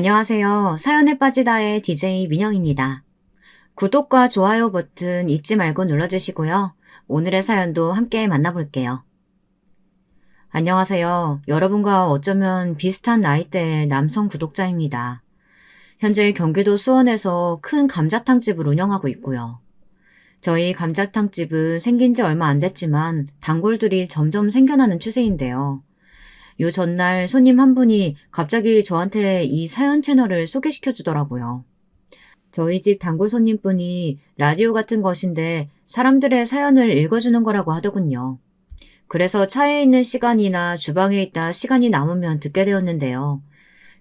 안녕하세요. 사연에 빠지다의 DJ 민영입니다. 구독과 좋아요 버튼 잊지 말고 눌러주시고요. 오늘의 사연도 함께 만나볼게요. 안녕하세요. 여러분과 어쩌면 비슷한 나이대의 남성 구독자입니다. 현재 경기도 수원에서 큰 감자탕집을 운영하고 있고요. 저희 감자탕집은 생긴 지 얼마 안 됐지만 단골들이 점점 생겨나는 추세인데요. 요 전날 손님 한 분이 갑자기 저한테 이 사연 채널을 소개시켜 주더라고요. 저희 집 단골 손님분이 라디오 같은 것인데 사람들의 사연을 읽어주는 거라고 하더군요. 그래서 차에 있는 시간이나 주방에 있다 시간이 남으면 듣게 되었는데요.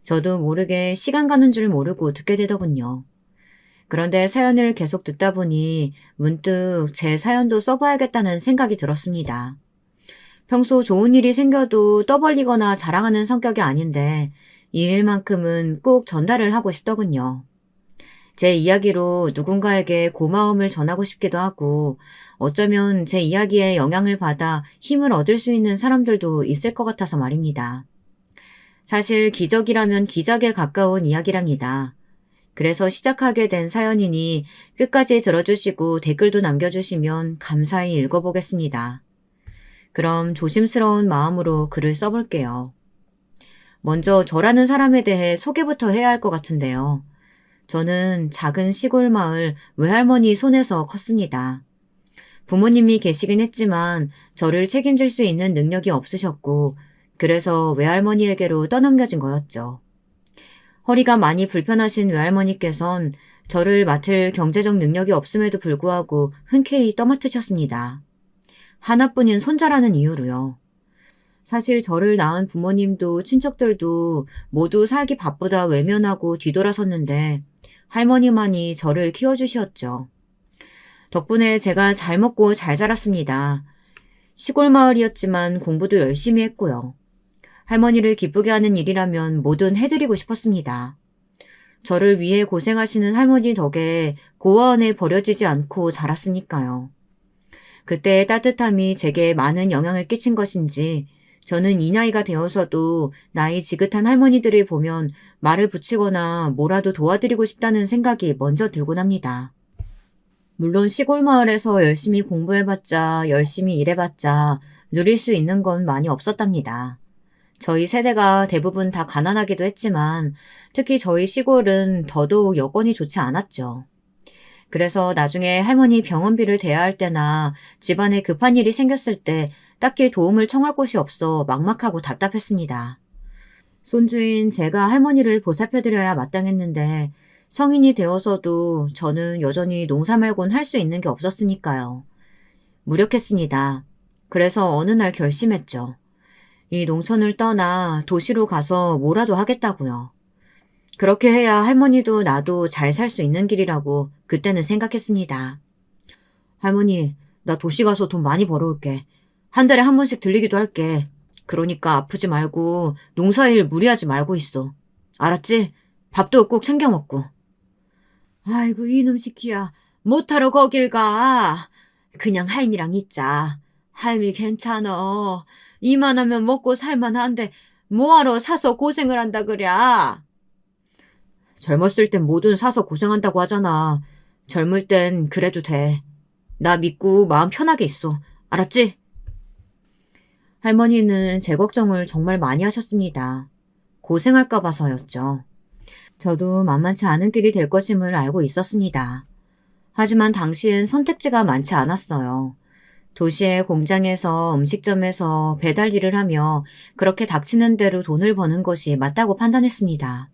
저도 모르게 시간 가는 줄 모르고 듣게 되더군요. 그런데 사연을 계속 듣다 보니 문득 제 사연도 써봐야겠다는 생각이 들었습니다. 평소 좋은 일이 생겨도 떠벌리거나 자랑하는 성격이 아닌데 이 일만큼은 꼭 전달을 하고 싶더군요. 제 이야기로 누군가에게 고마움을 전하고 싶기도 하고 어쩌면 제 이야기에 영향을 받아 힘을 얻을 수 있는 사람들도 있을 것 같아서 말입니다. 사실 기적이라면 기적에 가까운 이야기랍니다. 그래서 시작하게 된 사연이니 끝까지 들어주시고 댓글도 남겨주시면 감사히 읽어보겠습니다. 그럼 조심스러운 마음으로 글을 써볼게요. 먼저 저라는 사람에 대해 소개부터 해야 할 것 같은데요. 저는 작은 시골 마을 외할머니 손에서 컸습니다. 부모님이 계시긴 했지만 저를 책임질 수 있는 능력이 없으셨고 그래서 외할머니에게로 떠넘겨진 거였죠. 허리가 많이 불편하신 외할머니께선 저를 맡을 경제적 능력이 없음에도 불구하고 흔쾌히 떠맡으셨습니다. 하나뿐인 손자라는 이유로요. 사실 저를 낳은 부모님도 친척들도 모두 살기 바쁘다 외면하고 뒤돌아섰는데 할머니만이 저를 키워주셨죠. 덕분에 제가 잘 먹고 잘 자랐습니다. 시골 마을이었지만 공부도 열심히 했고요. 할머니를 기쁘게 하는 일이라면 뭐든 해드리고 싶었습니다. 저를 위해 고생하시는 할머니 덕에 고아원에 버려지지 않고 자랐으니까요. 그때의 따뜻함이 제게 많은 영향을 끼친 것인지 저는 이 나이가 되어서도 나이 지긋한 할머니들을 보면 말을 붙이거나 뭐라도 도와드리고 싶다는 생각이 먼저 들곤 합니다. 물론 시골 마을에서 열심히 공부해봤자 열심히 일해봤자 누릴 수 있는 건 많이 없었답니다. 저희 세대가 대부분 다 가난하기도 했지만 특히 저희 시골은 더더욱 여건이 좋지 않았죠. 그래서 나중에 할머니 병원비를 대야 할 때나 집안에 급한 일이 생겼을 때 딱히 도움을 청할 곳이 없어 막막하고 답답했습니다. 손주인 제가 할머니를 보살펴드려야 마땅했는데 성인이 되어서도 저는 여전히 농사 말곤 할 수 있는 게 없었으니까요. 무력했습니다. 그래서 어느 날 결심했죠. 이 농촌을 떠나 도시로 가서 뭐라도 하겠다고요. 그렇게 해야 할머니도 나도 잘 살 수 있는 길이라고 그때는 생각했습니다. 할머니, 나 도시 가서 돈 많이 벌어올게. 한 달에 한 번씩 들리기도 할게. 그러니까 아프지 말고 농사일 무리하지 말고 있어. 알았지? 밥도 꼭 챙겨 먹고. 아이고 이놈 시키야. 못하러 거길 가. 그냥 할미랑 있자. 할미 괜찮어. 이만하면 먹고 살만한데 뭐하러 사서 고생을 한다 그랴. 젊었을 땐 뭐든 사서 고생한다고 하잖아. 젊을 땐 그래도 돼. 나 믿고 마음 편하게 있어. 알았지? 할머니는 제 걱정을 정말 많이 하셨습니다. 고생할까 봐서였죠. 저도 만만치 않은 길이 될 것임을 알고 있었습니다. 하지만 당시엔 선택지가 많지 않았어요. 도시의 공장에서 음식점에서 배달 일을 하며 그렇게 닥치는 대로 돈을 버는 것이 맞다고 판단했습니다.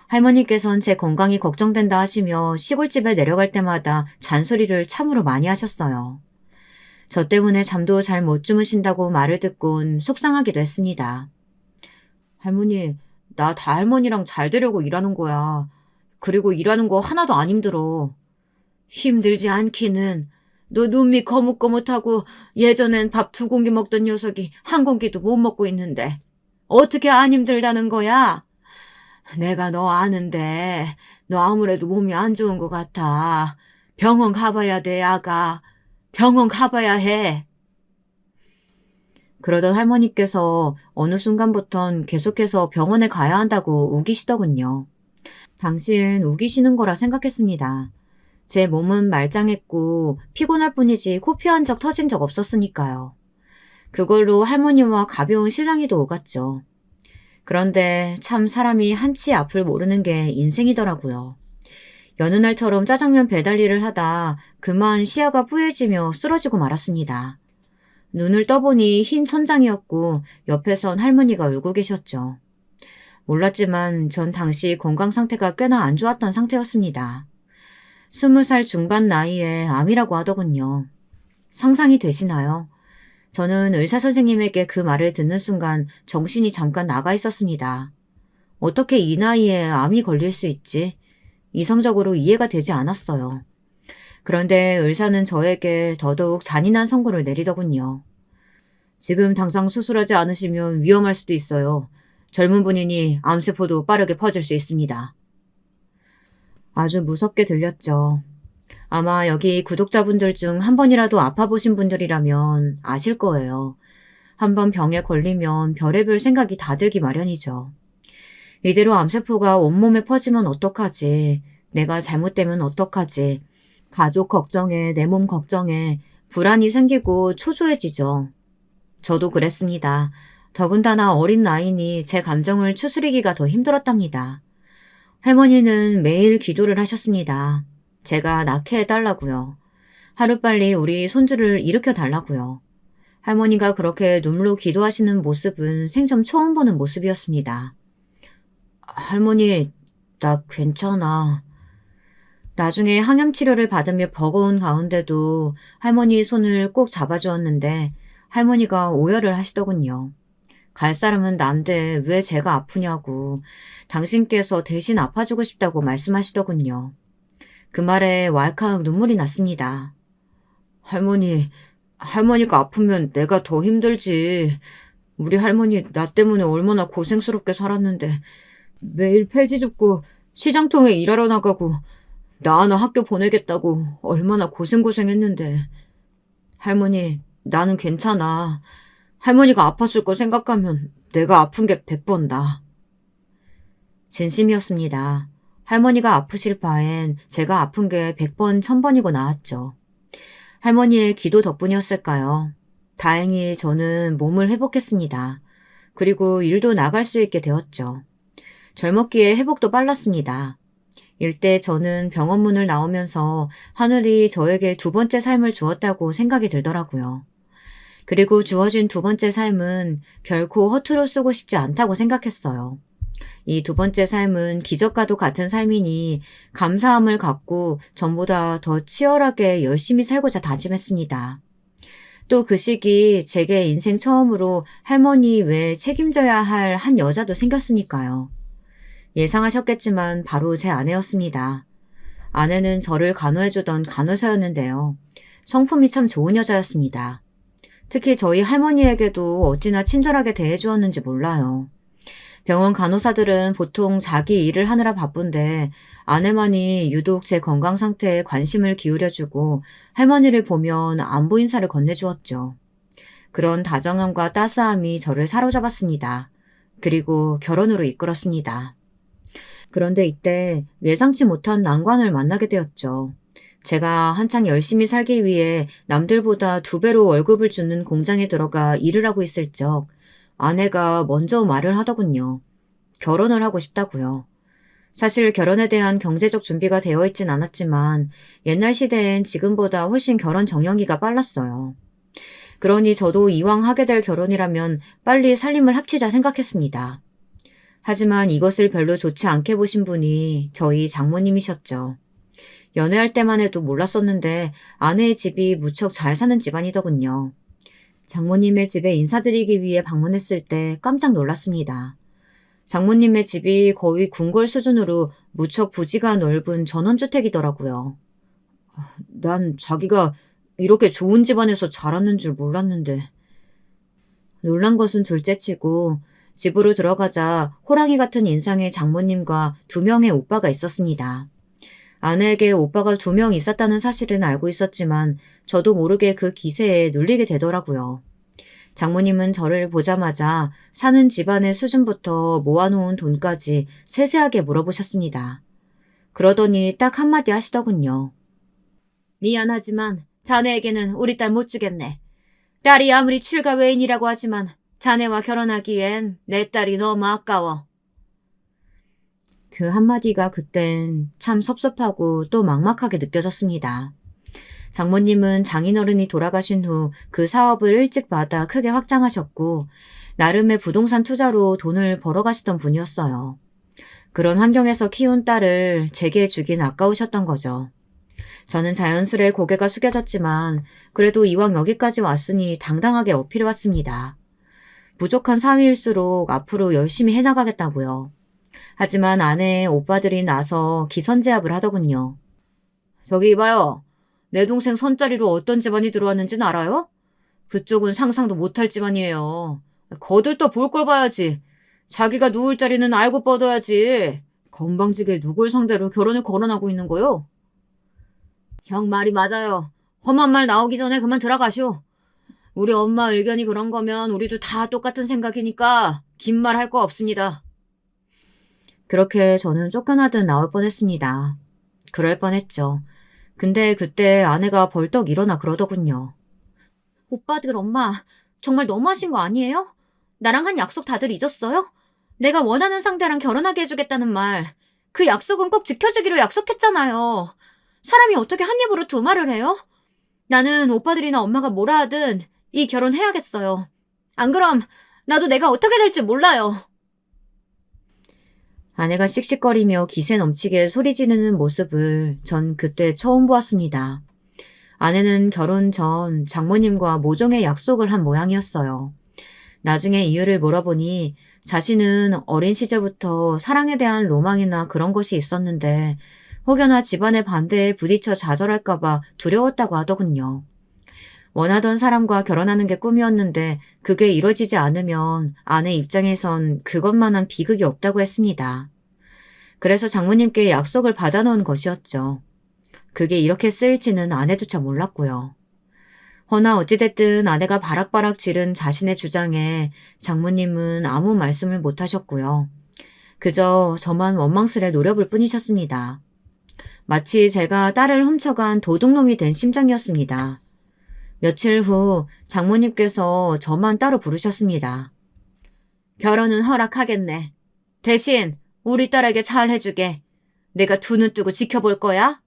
할머니께선 제 건강이 걱정된다 하시며 시골집에 내려갈 때마다 잔소리를 참으로 많이 하셨어요. 저 때문에 잠도 잘 못 주무신다고 말을 듣곤 속상하기도 했습니다. 할머니, 나 다 할머니랑 잘 되려고 일하는 거야. 그리고 일하는 거 하나도 안 힘들어. 힘들지 않기는. 너 눈밑 거뭇거뭇하고 예전엔 밥 2공기 먹던 녀석이 1공기도 못 먹고 있는데 어떻게 안 힘들다는 거야? 내가 너 아는데 너 아무래도 몸이 안 좋은 것 같아. 병원 가봐야 돼, 아가. 병원 가봐야 해. 그러던 할머니께서 어느 순간부턴 계속해서 병원에 가야 한다고 우기시더군요. 당시엔 우기시는 거라 생각했습니다. 제 몸은 말짱했고 피곤할 뿐이지 코피 한 적 터진 적 없었으니까요. 그걸로 할머니와 가벼운 실랑이도 오갔죠. 그런데 참 사람이 한치 앞을 모르는 게 인생이더라고요. 여느 날처럼 짜장면 배달일을 하다 그만 시야가 뿌얘지며 쓰러지고 말았습니다. 눈을 떠보니 흰 천장이었고 옆에선 할머니가 울고 계셨죠. 몰랐지만 전 당시 건강 상태가 꽤나 안 좋았던 상태였습니다. 20살 중반 나이에 암이라고 하더군요. 상상이 되시나요? 저는 의사 선생님에게 그 말을 듣는 순간 정신이 잠깐 나가 있었습니다. 어떻게 이 나이에 암이 걸릴 수 있지? 이성적으로 이해가 되지 않았어요. 그런데 의사는 저에게 더더욱 잔인한 선고를 내리더군요. 지금 당장 수술하지 않으시면 위험할 수도 있어요. 젊은 분이니 암세포도 빠르게 퍼질 수 있습니다. 아주 무섭게 들렸죠. 아마 여기 구독자분들 중 한 번이라도 아파보신 분들이라면 아실 거예요. 한 번 병에 걸리면 별의별 생각이 다 들기 마련이죠. 이대로 암세포가 온몸에 퍼지면 어떡하지? 내가 잘못되면 어떡하지? 가족 걱정에 내 몸 걱정에 불안이 생기고 초조해지죠. 저도 그랬습니다. 더군다나 어린 나이니 제 감정을 추스리기가 더 힘들었답니다. 할머니는 매일 기도를 하셨습니다. 제가 낳게 해달라고요. 하루빨리 우리 손주를 일으켜달라고요. 할머니가 그렇게 눈물로 기도하시는 모습은 생전 처음 보는 모습이었습니다. 할머니, 나 괜찮아. 나중에 항염치료를 받으며 버거운 가운데도 할머니 손을 꼭 잡아주었는데 할머니가 오열을 하시더군요. 갈 사람은 난데 왜 제가 아프냐고 당신께서 대신 아파주고 싶다고 말씀하시더군요. 그 말에 왈칵 눈물이 났습니다. 할머니가 아프면 내가 더 힘들지. 우리 할머니 나 때문에 얼마나 고생스럽게 살았는데 매일 폐지 줍고 시장통에 일하러 나가고 나 하나 학교 보내겠다고 얼마나 고생했는데. 할머니, 나는 괜찮아. 할머니가 아팠을 거 생각하면 내가 아픈 게 100번 나. 진심이었습니다. 할머니가 아프실 바엔 제가 아픈 게 100번, 1000번이고 나았죠. 할머니의 기도 덕분이었을까요? 다행히 저는 몸을 회복했습니다. 그리고 일도 나갈 수 있게 되었죠. 젊었기에 회복도 빨랐습니다. 일대 저는 병원 문을 나오면서 하늘이 저에게 두 번째 삶을 주었다고 생각이 들더라고요. 그리고 주어진 두 번째 삶은 결코 허투루 쓰고 싶지 않다고 생각했어요. 이 두 번째 삶은 기적과도 같은 삶이니 감사함을 갖고 전보다 더 치열하게 열심히 살고자 다짐했습니다. 또 그 시기 제게 인생 처음으로 할머니 외에 책임져야 할 한 여자도 생겼으니까요. 예상하셨겠지만 바로 제 아내였습니다. 아내는 저를 간호해주던 간호사였는데요. 성품이 참 좋은 여자였습니다. 특히 저희 할머니에게도 어찌나 친절하게 대해주었는지 몰라요. 병원 간호사들은 보통 자기 일을 하느라 바쁜데 아내만이 유독 제 건강 상태에 관심을 기울여주고 할머니를 보면 안부 인사를 건네주었죠. 그런 다정함과 따스함이 저를 사로잡았습니다. 그리고 결혼으로 이끌었습니다. 그런데 이때 예상치 못한 난관을 만나게 되었죠. 제가 한창 열심히 살기 위해 남들보다 2배로 월급을 주는 공장에 들어가 일을 하고 있을 적 아내가 먼저 말을 하더군요. 결혼을 하고 싶다고요. 사실 결혼에 대한 경제적 준비가 되어 있진 않았지만 옛날 시대엔 지금보다 훨씬 결혼 정년기가 빨랐어요. 그러니 저도 이왕 하게 될 결혼이라면 빨리 살림을 합치자 생각했습니다. 하지만 이것을 별로 좋지 않게 보신 분이 저희 장모님이셨죠. 연애할 때만 해도 몰랐었는데 아내의 집이 무척 잘 사는 집안이더군요. 장모님의 집에 인사드리기 위해 방문했을 때 깜짝 놀랐습니다. 장모님의 집이 거의 궁궐 수준으로 무척 부지가 넓은 전원주택이더라고요. 난 자기가 이렇게 좋은 집안에서 자랐는 줄 몰랐는데. 놀란 것은 둘째치고 집으로 들어가자 호랑이 같은 인상의 장모님과 2명의 오빠가 있었습니다. 아내에게 오빠가 2명 있었다는 사실은 알고 있었지만 저도 모르게 그 기세에 눌리게 되더라고요. 장모님은 저를 보자마자 사는 집안의 수준부터 모아놓은 돈까지 세세하게 물어보셨습니다. 그러더니 딱 한마디 하시더군요. 미안하지만 자네에게는 우리 딸 못 주겠네. 딸이 아무리 출가 외인이라고 하지만 자네와 결혼하기엔 내 딸이 너무 아까워. 그 한마디가 그땐 참 섭섭하고 또 막막하게 느껴졌습니다. 장모님은 장인어른이 돌아가신 후 그 사업을 일찍 받아 크게 확장하셨고 나름의 부동산 투자로 돈을 벌어가시던 분이었어요. 그런 환경에서 키운 딸을 제게 주긴 아까우셨던 거죠. 저는 자연스레 고개가 숙여졌지만 그래도 이왕 여기까지 왔으니 당당하게 어필해왔습니다. 부족한 사위일수록 앞으로 열심히 해나가겠다고요. 하지만 아내의 오빠들이 나서 기선제압을 하더군요. 저기 이봐요. 내 동생 손자리로 어떤 집안이 들어왔는지는 알아요? 그쪽은 상상도 못할 집안이에요. 거들떠 볼 걸 봐야지. 자기가 누울 자리는 알고 뻗어야지. 건방지게 누굴 상대로 결혼을 거론하고 있는 거요? 형 말이 맞아요. 험한 말 나오기 전에 그만 들어가시오. 우리 엄마 의견이 그런 거면 우리도 다 똑같은 생각이니까 긴 말 할 거 없습니다. 그렇게 저는 쫓겨나듯 나올 뻔했습니다. 그럴 뻔했죠. 근데 그때 아내가 벌떡 일어나 그러더군요. 오빠들 엄마 정말 너무하신 거 아니에요? 나랑 한 약속 다들 잊었어요? 내가 원하는 상대랑 결혼하게 해주겠다는 말. 그 약속은 꼭 지켜주기로 약속했잖아요. 사람이 어떻게 한 입으로 두 말을 해요? 나는 오빠들이나 엄마가 뭐라 하든 이 결혼 해야겠어요. 안 그럼 나도 내가 어떻게 될지 몰라요. 아내가 씩씩거리며 기세 넘치게 소리 지르는 모습을 전 그때 처음 보았습니다. 아내는 결혼 전 장모님과 모종의 약속을 한 모양이었어요. 나중에 이유를 물어보니 자신은 어린 시절부터 사랑에 대한 로망이나 그런 것이 있었는데 혹여나 집안의 반대에 부딪혀 좌절할까봐 두려웠다고 하더군요. 원하던 사람과 결혼하는 게 꿈이었는데 그게 이루어지지 않으면 아내 입장에선 그것만한 비극이 없다고 했습니다. 그래서 장모님께 약속을 받아놓은 것이었죠. 그게 이렇게 쓰일지는 아내조차 몰랐고요. 허나 어찌됐든 아내가 바락바락 지른 자신의 주장에 장모님은 아무 말씀을 못하셨고요. 그저 저만 원망스레 노려볼 뿐이셨습니다. 마치 제가 딸을 훔쳐간 도둑놈이 된 심정이었습니다. 며칠 후 장모님께서 저만 따로 부르셨습니다. 결혼은 허락하겠네. 대신 우리 딸에게 잘 해주게. 내가 두 눈 뜨고 지켜볼 거야?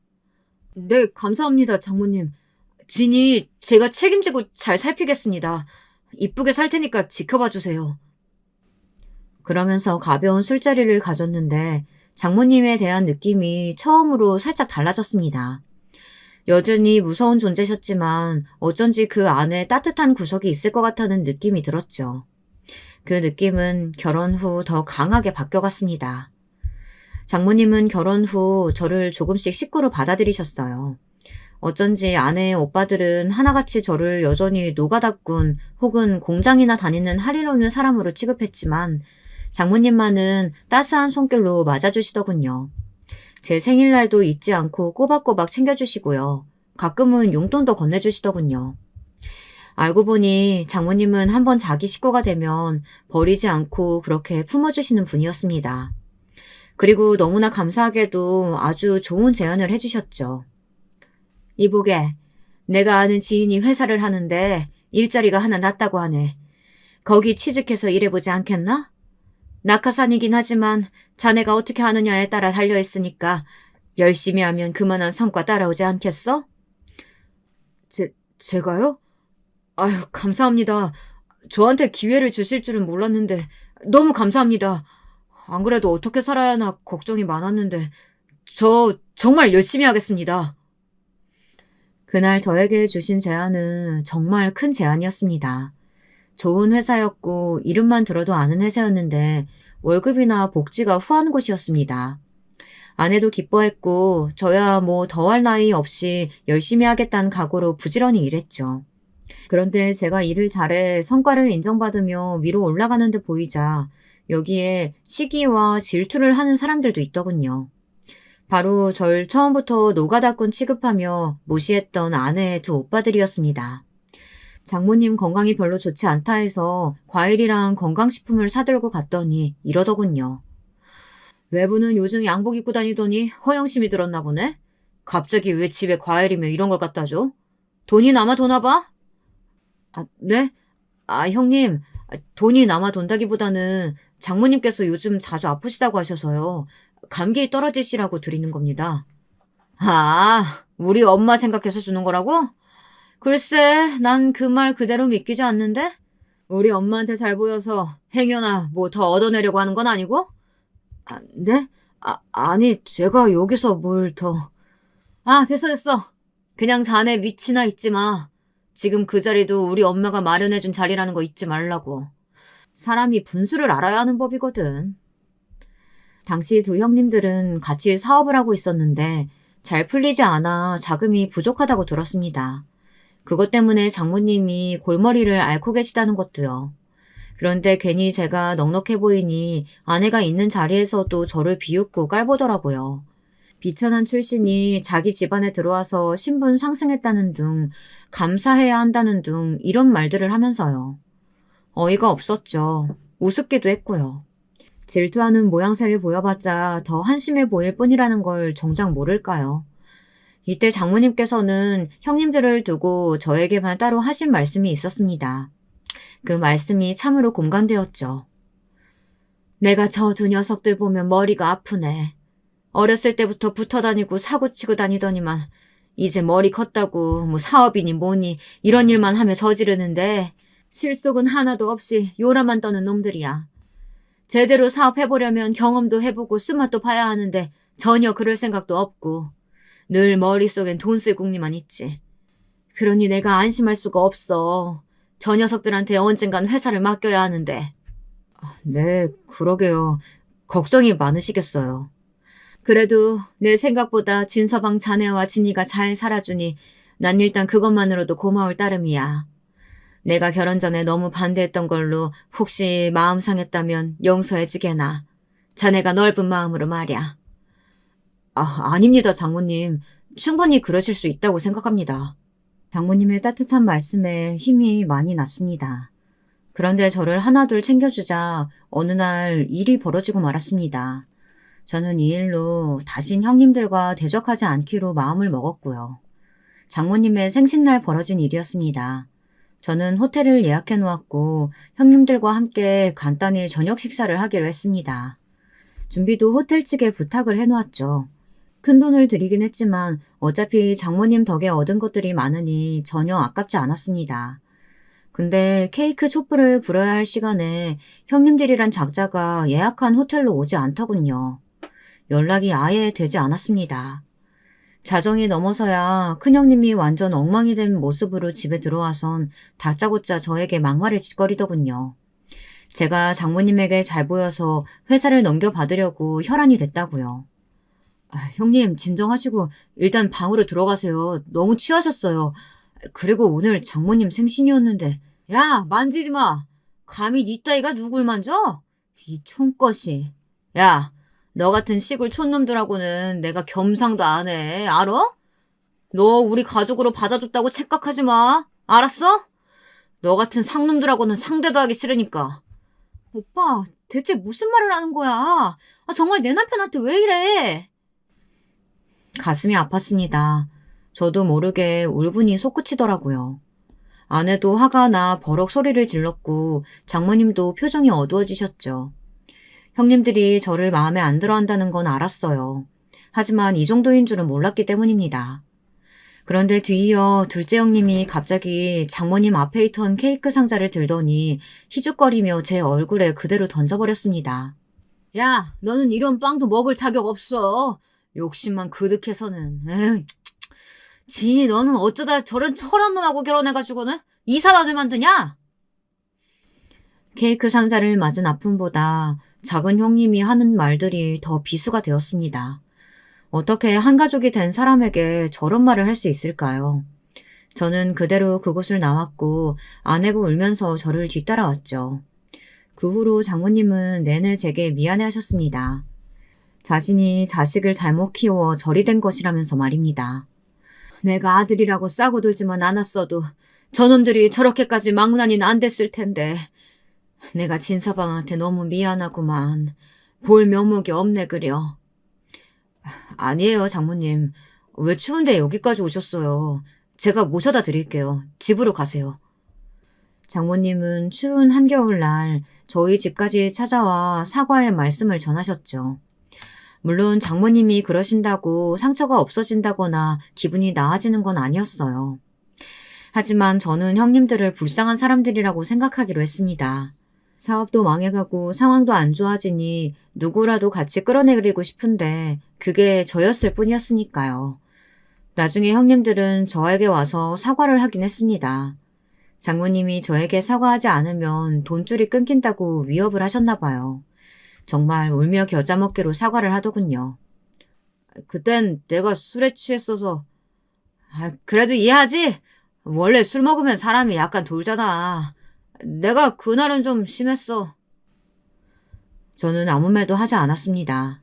네, 감사합니다, 장모님. 진이 제가 책임지고 잘 살피겠습니다. 이쁘게 살 테니까 지켜봐 주세요. 그러면서 가벼운 술자리를 가졌는데 장모님에 대한 느낌이 처음으로 살짝 달라졌습니다. 여전히 무서운 존재셨지만 어쩐지 그 안에 따뜻한 구석이 있을 것 같다는 느낌이 들었죠. 그 느낌은 결혼 후 더 강하게 바뀌어갔습니다. 장모님은 결혼 후 저를 조금씩 식구로 받아들이셨어요. 어쩐지 아내의 오빠들은 하나같이 저를 여전히 노가다꾼 혹은 공장이나 다니는 할일 없는 사람으로 취급했지만 장모님만은 따스한 손길로 맞아주시더군요. 제 생일날도 잊지 않고 꼬박꼬박 챙겨주시고요. 가끔은 용돈도 건네주시더군요. 알고 보니 장모님은 한번 자기 식구가 되면 버리지 않고 그렇게 품어주시는 분이었습니다. 그리고 너무나 감사하게도 아주 좋은 제안을 해주셨죠. 이보게, 내가 아는 지인이 회사를 하는데 일자리가 하나 났다고 하네. 거기 취직해서 일해보지 않겠나? 낙하산이긴 하지만 자네가 어떻게 하느냐에 따라 달려있으니까 열심히 하면 그만한 성과 따라오지 않겠어? 제가요? 아유, 감사합니다. 저한테 기회를 주실 줄은 몰랐는데 너무 감사합니다. 안 그래도 어떻게 살아야 하나 걱정이 많았는데 저 정말 열심히 하겠습니다. 그날 저에게 주신 제안은 정말 큰 제안이었습니다. 좋은 회사였고 이름만 들어도 아는 회사였는데 월급이나 복지가 후한 곳이었습니다. 아내도 기뻐했고 저야 뭐 더할 나위 없이 열심히 하겠다는 각오로 부지런히 일했죠. 그런데 제가 일을 잘해 성과를 인정받으며 위로 올라가는 듯 보이자 여기에 시기와 질투를 하는 사람들도 있더군요. 바로 절 처음부터 노가다꾼 취급하며 무시했던 아내의 두 오빠들이었습니다. 장모님 건강이 별로 좋지 않다 해서 과일이랑 건강식품을 사들고 갔더니 이러더군요. 외부는 요즘 양복 입고 다니더니 허영심이 들었나 보네? 갑자기 왜 집에 과일이며 이런 걸 갖다 줘? 돈이 남아 도나 봐? 아, 네? 형님, 돈이 남아 돈다기보다는 장모님께서 요즘 자주 아프시다고 하셔서요. 감기 떨어지시라고 드리는 겁니다. 우리 엄마 생각해서 주는 거라고? 글쎄, 난 그 말 그대로 믿기지 않는데? 우리 엄마한테 잘 보여서 행여나 뭐 더 얻어내려고 하는 건 아니고? 네? 아니, 제가 여기서 뭘 더... 됐어. 그냥 자네 위치나 잊지 마. 지금 그 자리도 우리 엄마가 마련해준 자리라는 거 잊지 말라고. 사람이 분수를 알아야 하는 법이거든. 당시 두 형님들은 같이 사업을 하고 있었는데 잘 풀리지 않아 자금이 부족하다고 들었습니다. 그것 때문에 장모님이 골머리를 앓고 계시다는 것도요. 그런데 괜히 제가 넉넉해 보이니 아내가 있는 자리에서도 저를 비웃고 깔보더라고요. 비천한 출신이 자기 집안에 들어와서 신분 상승했다는 등 감사해야 한다는 등 이런 말들을 하면서요. 어이가 없었죠. 우습기도 했고요. 질투하는 모양새를 보여봤자 더 한심해 보일 뿐이라는 걸 정작 모를까요? 이때 장모님께서는 형님들을 두고 저에게만 따로 하신 말씀이 있었습니다. 그 말씀이 참으로 공감되었죠. 내가 저 두 녀석들 보면 머리가 아프네. 어렸을 때부터 붙어 다니고 사고치고 다니더니만 이제 머리 컸다고 뭐 사업이니 뭐니 이런 일만 하며 저지르는데 실속은 하나도 없이 요람만 떠는 놈들이야. 제대로 사업해보려면 경험도 해보고 쓴맛도 봐야 하는데 전혀 그럴 생각도 없고 늘 머릿속엔 돈 쓸 궁리만 있지. 그러니 내가 안심할 수가 없어. 저 녀석들한테 언젠간 회사를 맡겨야 하는데. 네, 그러게요. 걱정이 많으시겠어요. 그래도 내 생각보다 진서방 자네와 진이가 잘 살아주니 난 일단 그것만으로도 고마울 따름이야. 내가 결혼 전에 너무 반대했던 걸로 혹시 마음 상했다면 용서해주게나. 자네가 넓은 마음으로 말이야. 아닙니다, 장모님. 충분히 그러실 수 있다고 생각합니다. 장모님의 따뜻한 말씀에 힘이 많이 났습니다. 그런데 저를 하나둘 챙겨주자 어느 날 일이 벌어지고 말았습니다. 저는 이 일로 다신 형님들과 대적하지 않기로 마음을 먹었고요. 장모님의 생신날 벌어진 일이었습니다. 저는 호텔을 예약해 놓았고 형님들과 함께 간단히 저녁 식사를 하기로 했습니다. 준비도 호텔 측에 부탁을 해놓았죠. 큰돈을 들이긴 했지만 어차피 장모님 덕에 얻은 것들이 많으니 전혀 아깝지 않았습니다. 근데 케이크 촛불을 불어야 할 시간에 형님들이란 작자가 예약한 호텔로 오지 않더군요. 연락이 아예 되지 않았습니다. 자정이 넘어서야 큰형님이 완전 엉망이 된 모습으로 집에 들어와선 다짜고짜 저에게 막말을 짓거리더군요. 제가 장모님에게 잘 보여서 회사를 넘겨받으려고 혈안이 됐다고요. 형님 진정하시고 일단 방으로 들어가세요. 너무 취하셨어요. 그리고 오늘 장모님 생신이었는데. 야, 만지지 마. 감히 니 따위가 누굴 만져? 이 총것이. 야, 너 같은 시골 촌놈들하고는 내가 겸상도 안 해. 알아? 너 우리 가족으로 받아줬다고 착각하지 마. 알았어? 너 같은 상놈들하고는 상대도 하기 싫으니까. 오빠, 대체 무슨 말을 하는 거야? 정말 내 남편한테 왜 이래? 가슴이 아팠습니다. 저도 모르게 울분이 솟구치더라고요. 아내도 화가 나 버럭 소리를 질렀고 장모님도 표정이 어두워지셨죠. 형님들이 저를 마음에 안 들어 한다는 건 알았어요. 하지만 이 정도인 줄은 몰랐기 때문입니다. 그런데 뒤이어 둘째 형님이 갑자기 장모님 앞에 있던 케이크 상자를 들더니 희죽거리며 제 얼굴에 그대로 던져버렸습니다. 야, 너는 이런 빵도 먹을 자격 없어. 욕심만 그득해서는. 에휴, 진이 너는 어쩌다 저런 철한 놈하고 결혼해가지고는 이사람을 만드냐? 케이크 상자를 맞은 아픔보다 작은 형님이 하는 말들이 더 비수가 되었습니다. 어떻게 한 가족이 된 사람에게 저런 말을 할 수 있을까요? 저는 그대로 그곳을 나왔고 아내가 울면서 저를 뒤따라왔죠. 그 후로 장모님은 내내 제게 미안해하셨습니다. 자신이 자식을 잘못 키워 절이 된 것이라면서 말입니다. 내가 아들이라고 싸고 돌지만 않았어도 저놈들이 저렇게까지 망나니는 안 됐을 텐데. 내가 진서방한테 너무 미안하구만. 볼 면목이 없네 그려. 아니에요, 장모님. 왜 추운데 여기까지 오셨어요? 제가 모셔다 드릴게요. 집으로 가세요. 장모님은 추운 한겨울날 저희 집까지 찾아와 사과의 말씀을 전하셨죠. 물론 장모님이 그러신다고 상처가 없어진다거나 기분이 나아지는 건 아니었어요. 하지만 저는 형님들을 불쌍한 사람들이라고 생각하기로 했습니다. 사업도 망해가고 상황도 안 좋아지니 누구라도 같이 끌어내리고 싶은데 그게 저였을 뿐이었으니까요. 나중에 형님들은 저에게 와서 사과를 하긴 했습니다. 장모님이 저에게 사과하지 않으면 돈줄이 끊긴다고 위협을 하셨나 봐요. 정말 울며 겨자 먹기로 사과를 하더군요. 그땐 내가 술에 취했어서. 그래도 이해하지? 원래 술 먹으면 사람이 약간 돌잖아. 내가 그날은 좀 심했어. 저는 아무 말도 하지 않았습니다.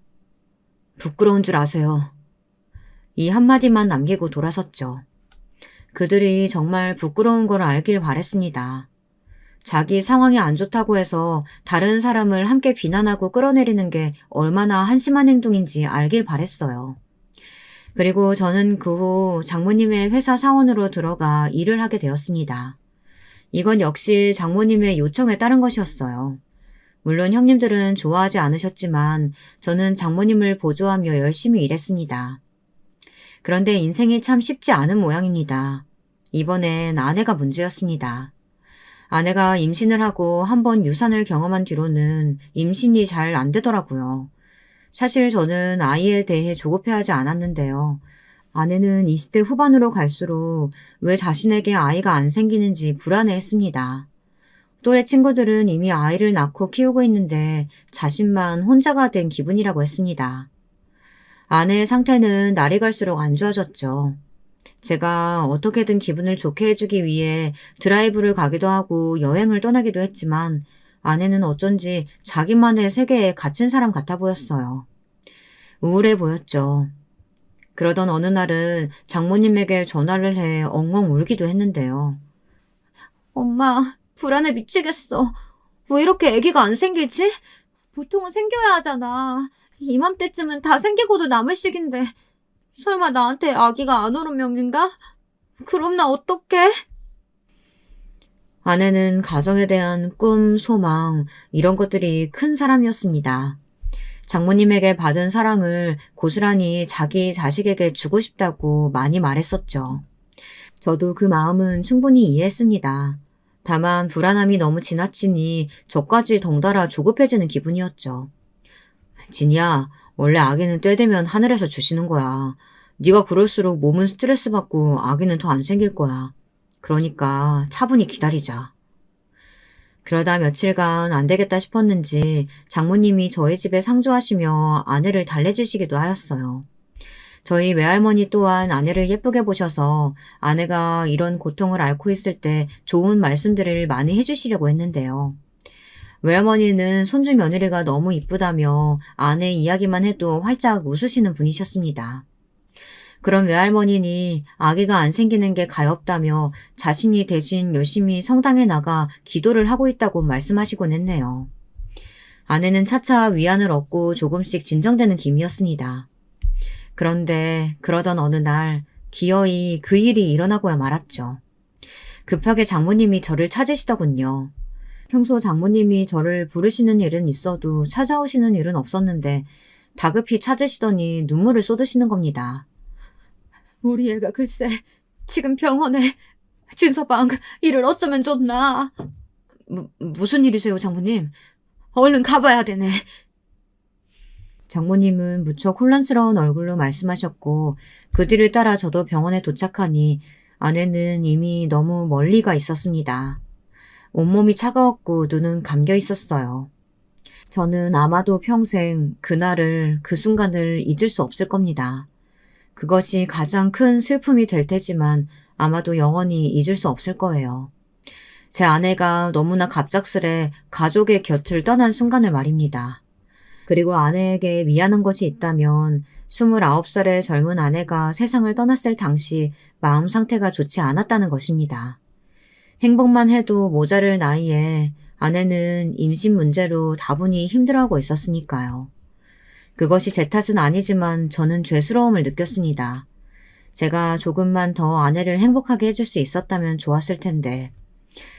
부끄러운 줄 아세요. 이 한마디만 남기고 돌아섰죠. 그들이 정말 부끄러운 걸 알길 바랬습니다. 자기 상황이 안 좋다고 해서 다른 사람을 함께 비난하고 끌어내리는 게 얼마나 한심한 행동인지 알길 바랬어요. 그리고 저는 그 후 장모님의 회사 사원으로 들어가 일을 하게 되었습니다. 이건 역시 장모님의 요청에 따른 것이었어요. 물론 형님들은 좋아하지 않으셨지만 저는 장모님을 보조하며 열심히 일했습니다. 그런데 인생이 참 쉽지 않은 모양입니다. 이번엔 아내가 문제였습니다. 아내가 임신을 하고 한 번 유산을 경험한 뒤로는 임신이 잘 안 되더라고요. 사실 저는 아이에 대해 조급해하지 않았는데요. 아내는 20대 후반으로 갈수록 왜 자신에게 아이가 안 생기는지 불안해했습니다. 또래 친구들은 이미 아이를 낳고 키우고 있는데 자신만 혼자가 된 기분이라고 했습니다. 아내의 상태는 날이 갈수록 안 좋아졌죠. 제가 어떻게든 기분을 좋게 해주기 위해 드라이브를 가기도 하고 여행을 떠나기도 했지만 아내는 어쩐지 자기만의 세계에 갇힌 사람 같아 보였어요. 우울해 보였죠. 그러던 어느 날은 장모님에게 전화를 해 엉엉 울기도 했는데요. 엄마, 불안해 미치겠어. 왜 이렇게 아기가 안 생기지? 보통은 생겨야 하잖아. 이맘때쯤은 다 생기고도 남을 시기인데 설마 나한테 아기가 안 오는 명인가? 그럼 나 어떡해? 아내는 가정에 대한 꿈, 소망 이런 것들이 큰 사람이었습니다. 장모님에게 받은 사랑을 고스란히 자기 자식에게 주고 싶다고 많이 말했었죠. 저도 그 마음은 충분히 이해했습니다. 다만 불안함이 너무 지나치니 저까지 덩달아 조급해지는 기분이었죠. 진이야, 원래 아기는 때 되면 하늘에서 주시는 거야. 네가 그럴수록 몸은 스트레스 받고 아기는 더 안 생길 거야. 그러니까 차분히 기다리자. 그러다 며칠간 안 되겠다 싶었는지 장모님이 저희 집에 상주하시며 아내를 달래주시기도 하였어요. 저희 외할머니 또한 아내를 예쁘게 보셔서 아내가 이런 고통을 앓고 있을 때 좋은 말씀들을 많이 해주시려고 했는데요. 외할머니는 손주 며느리가 너무 이쁘다며 아내 이야기만 해도 활짝 웃으시는 분이셨습니다. 그런 외할머니니 아기가 안 생기는 게 가엾다며 자신이 대신 열심히 성당에 나가 기도를 하고 있다고 말씀하시곤 했네요. 아내는 차차 위안을 얻고 조금씩 진정되는 김이었습니다. 그런데 그러던 어느 날 기어이 그 일이 일어나고야 말았죠. 급하게 장모님이 저를 찾으시더군요. 평소 장모님이 저를 부르시는 일은 있어도 찾아오시는 일은 없었는데 다급히 찾으시더니 눈물을 쏟으시는 겁니다. 우리 애가 글쎄 지금 병원에. 진서방, 이를 어쩌면 좋나. 무슨 일이세요, 장모님? 얼른 가봐야 되네. 장모님은 무척 혼란스러운 얼굴로 말씀하셨고 그 뒤를 따라 저도 병원에 도착하니 아내는 이미 너무 멀리 가 있었습니다. 온몸이 차가웠고 눈은 감겨 있었어요. 저는 아마도 평생 그날을, 그 순간을 잊을 수 없을 겁니다. 그것이 가장 큰 슬픔이 될 테지만 아마도 영원히 잊을 수 없을 거예요. 제 아내가 너무나 갑작스레 가족의 곁을 떠난 순간을 말입니다. 그리고 아내에게 미안한 것이 있다면 29살의 젊은 아내가 세상을 떠났을 당시 마음 상태가 좋지 않았다는 것입니다. 행복만 해도 모자랄 나이에 아내는 임신 문제로 다분히 힘들어하고 있었으니까요. 그것이 제 탓은 아니지만 저는 죄스러움을 느꼈습니다. 제가 조금만 더 아내를 행복하게 해줄 수 있었다면 좋았을 텐데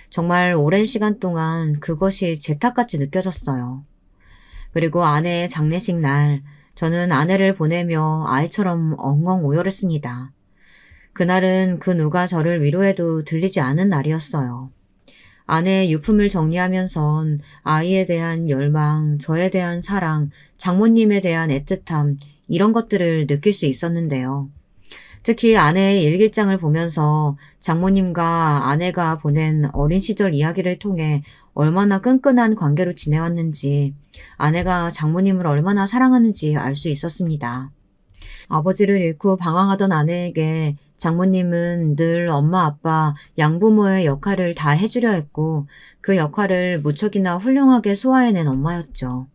정말 오랜 시간 동안 그것이 제 탓같이 느껴졌어요. 그리고 아내의 장례식 날 저는 아내를 보내며 아이처럼 엉엉 오열했습니다. 그날은 그 누가 저를 위로해도 들리지 않은 날이었어요. 아내의 유품을 정리하면선 아이에 대한 열망, 저에 대한 사랑, 장모님에 대한 애틋함 이런 것들을 느낄 수 있었는데요. 특히 아내의 일기장을 보면서 장모님과 아내가 보낸 어린 시절 이야기를 통해 얼마나 끈끈한 관계로 지내왔는지, 아내가 장모님을 얼마나 사랑하는지 알 수 있었습니다. 아버지를 잃고 방황하던 아내에게 장모님은 늘 엄마, 아빠, 양부모의 역할을 다 해주려 했고 그 역할을 무척이나 훌륭하게 소화해낸 엄마였죠.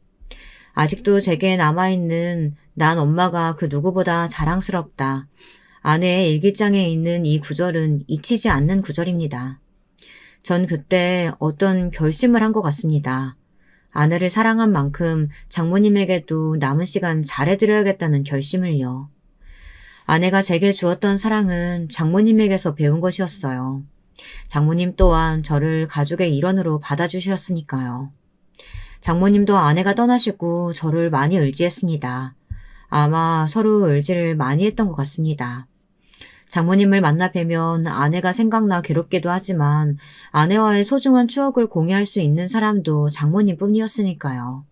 아직도 제게 남아있는 난 엄마가 그 누구보다 자랑스럽다. 아내의 일기장에 있는 이 구절은 잊히지 않는 구절입니다. 전 그때 어떤 결심을 한 것 같습니다. 아내를 사랑한 만큼 장모님에게도 남은 시간 잘해드려야겠다는 결심을요. 아내가 제게 주었던 사랑은 장모님에게서 배운 것이었어요. 장모님 또한 저를 가족의 일원으로 받아주셨으니까요. 장모님도 아내가 떠나시고 저를 많이 의지했습니다. 아마 서로 의지를 많이 했던 것 같습니다. 장모님을 만나 뵈면 아내가 생각나 괴롭기도 하지만 아내와의 소중한 추억을 공유할 수 있는 사람도 장모님 뿐이었으니까요.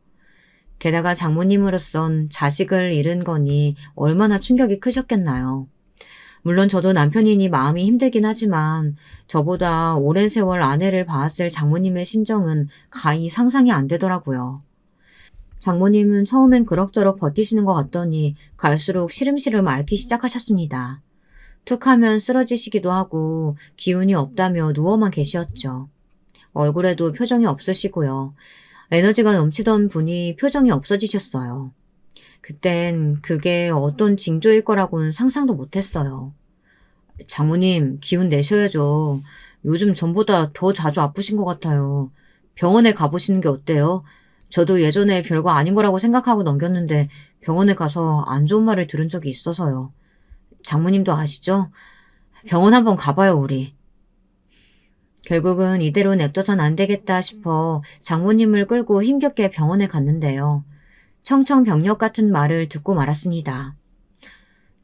게다가 장모님으로선 자식을 잃은 거니 얼마나 충격이 크셨겠나요. 물론 저도 남편이니 마음이 힘들긴 하지만 저보다 오랜 세월 아내를 봐왔을 장모님의 심정은 가히 상상이 안 되더라고요. 장모님은 처음엔 그럭저럭 버티시는 것 같더니 갈수록 시름시름 앓기 시작하셨습니다. 툭 하면 쓰러지시기도 하고 기운이 없다며 누워만 계셨죠. 얼굴에도 표정이 없으시고요. 에너지가 넘치던 분이 표정이 없어지셨어요. 그땐 그게 어떤 징조일 거라고는 상상도 못했어요. 장모님, 기운 내셔야죠. 요즘 전보다 더 자주 아프신 것 같아요. 병원에 가보시는 게 어때요? 저도 예전에 별거 아닌 거라고 생각하고 넘겼는데 병원에 가서 안 좋은 말을 들은 적이 있어서요. 장모님도 아시죠? 병원 한번 가봐요, 우리. 결국은 이대로 냅둬선 안 되겠다 싶어 장모님을 끌고 힘겹게 병원에 갔는데요. 청천벽력 같은 말을 듣고 말았습니다.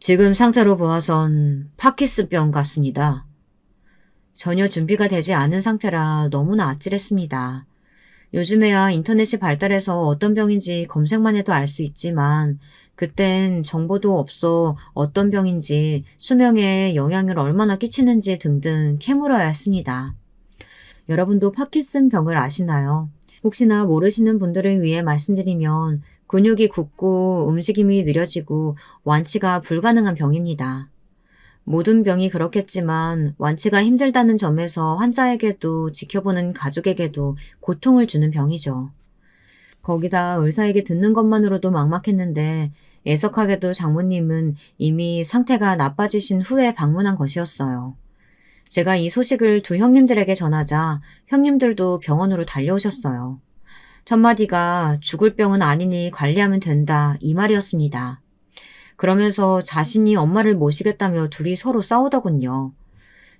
지금 상태로 보아선 파킨슨병 같습니다. 전혀 준비가 되지 않은 상태라 너무나 아찔했습니다. 요즘에야 인터넷이 발달해서 어떤 병인지 검색만 해도 알 수 있지만 그땐 정보도 없어 어떤 병인지 수명에 영향을 얼마나 끼치는지 등등 캐물어야 했습니다. 여러분도 파킨슨병을 아시나요? 혹시나 모르시는 분들을 위해 말씀드리면 근육이 굳고 움직임이 느려지고 완치가 불가능한 병입니다. 모든 병이 그렇겠지만 완치가 힘들다는 점에서 환자에게도 지켜보는 가족에게도 고통을 주는 병이죠. 거기다 의사에게 듣는 것만으로도 막막했는데 애석하게도 장모님은 이미 상태가 나빠지신 후에 방문한 것이었어요. 제가 이 소식을 두 형님들에게 전하자 형님들도 병원으로 달려오셨어요. 첫마디가 죽을 병은 아니니 관리하면 된다 이 말이었습니다. 그러면서 자신이 엄마를 모시겠다며 둘이 서로 싸우더군요.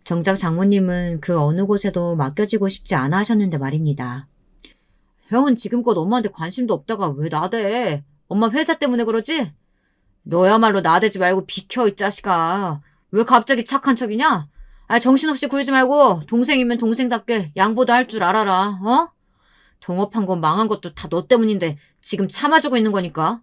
정작 장모님은 그 어느 곳에도 맡겨지고 싶지 않아 하셨는데 말입니다. 형은 지금껏 엄마한테 관심도 없다가 왜 나대? 엄마 회사 때문에 그러지? 너야말로 나대지 말고 비켜 이 자식아. 왜 갑자기 착한 척이냐? 정신없이 굴지 말고 동생이면 동생답게 양보도 할 줄 알아라. 어? 동업한 건 망한 것도 다 너 때문인데 지금 참아주고 있는 거니까.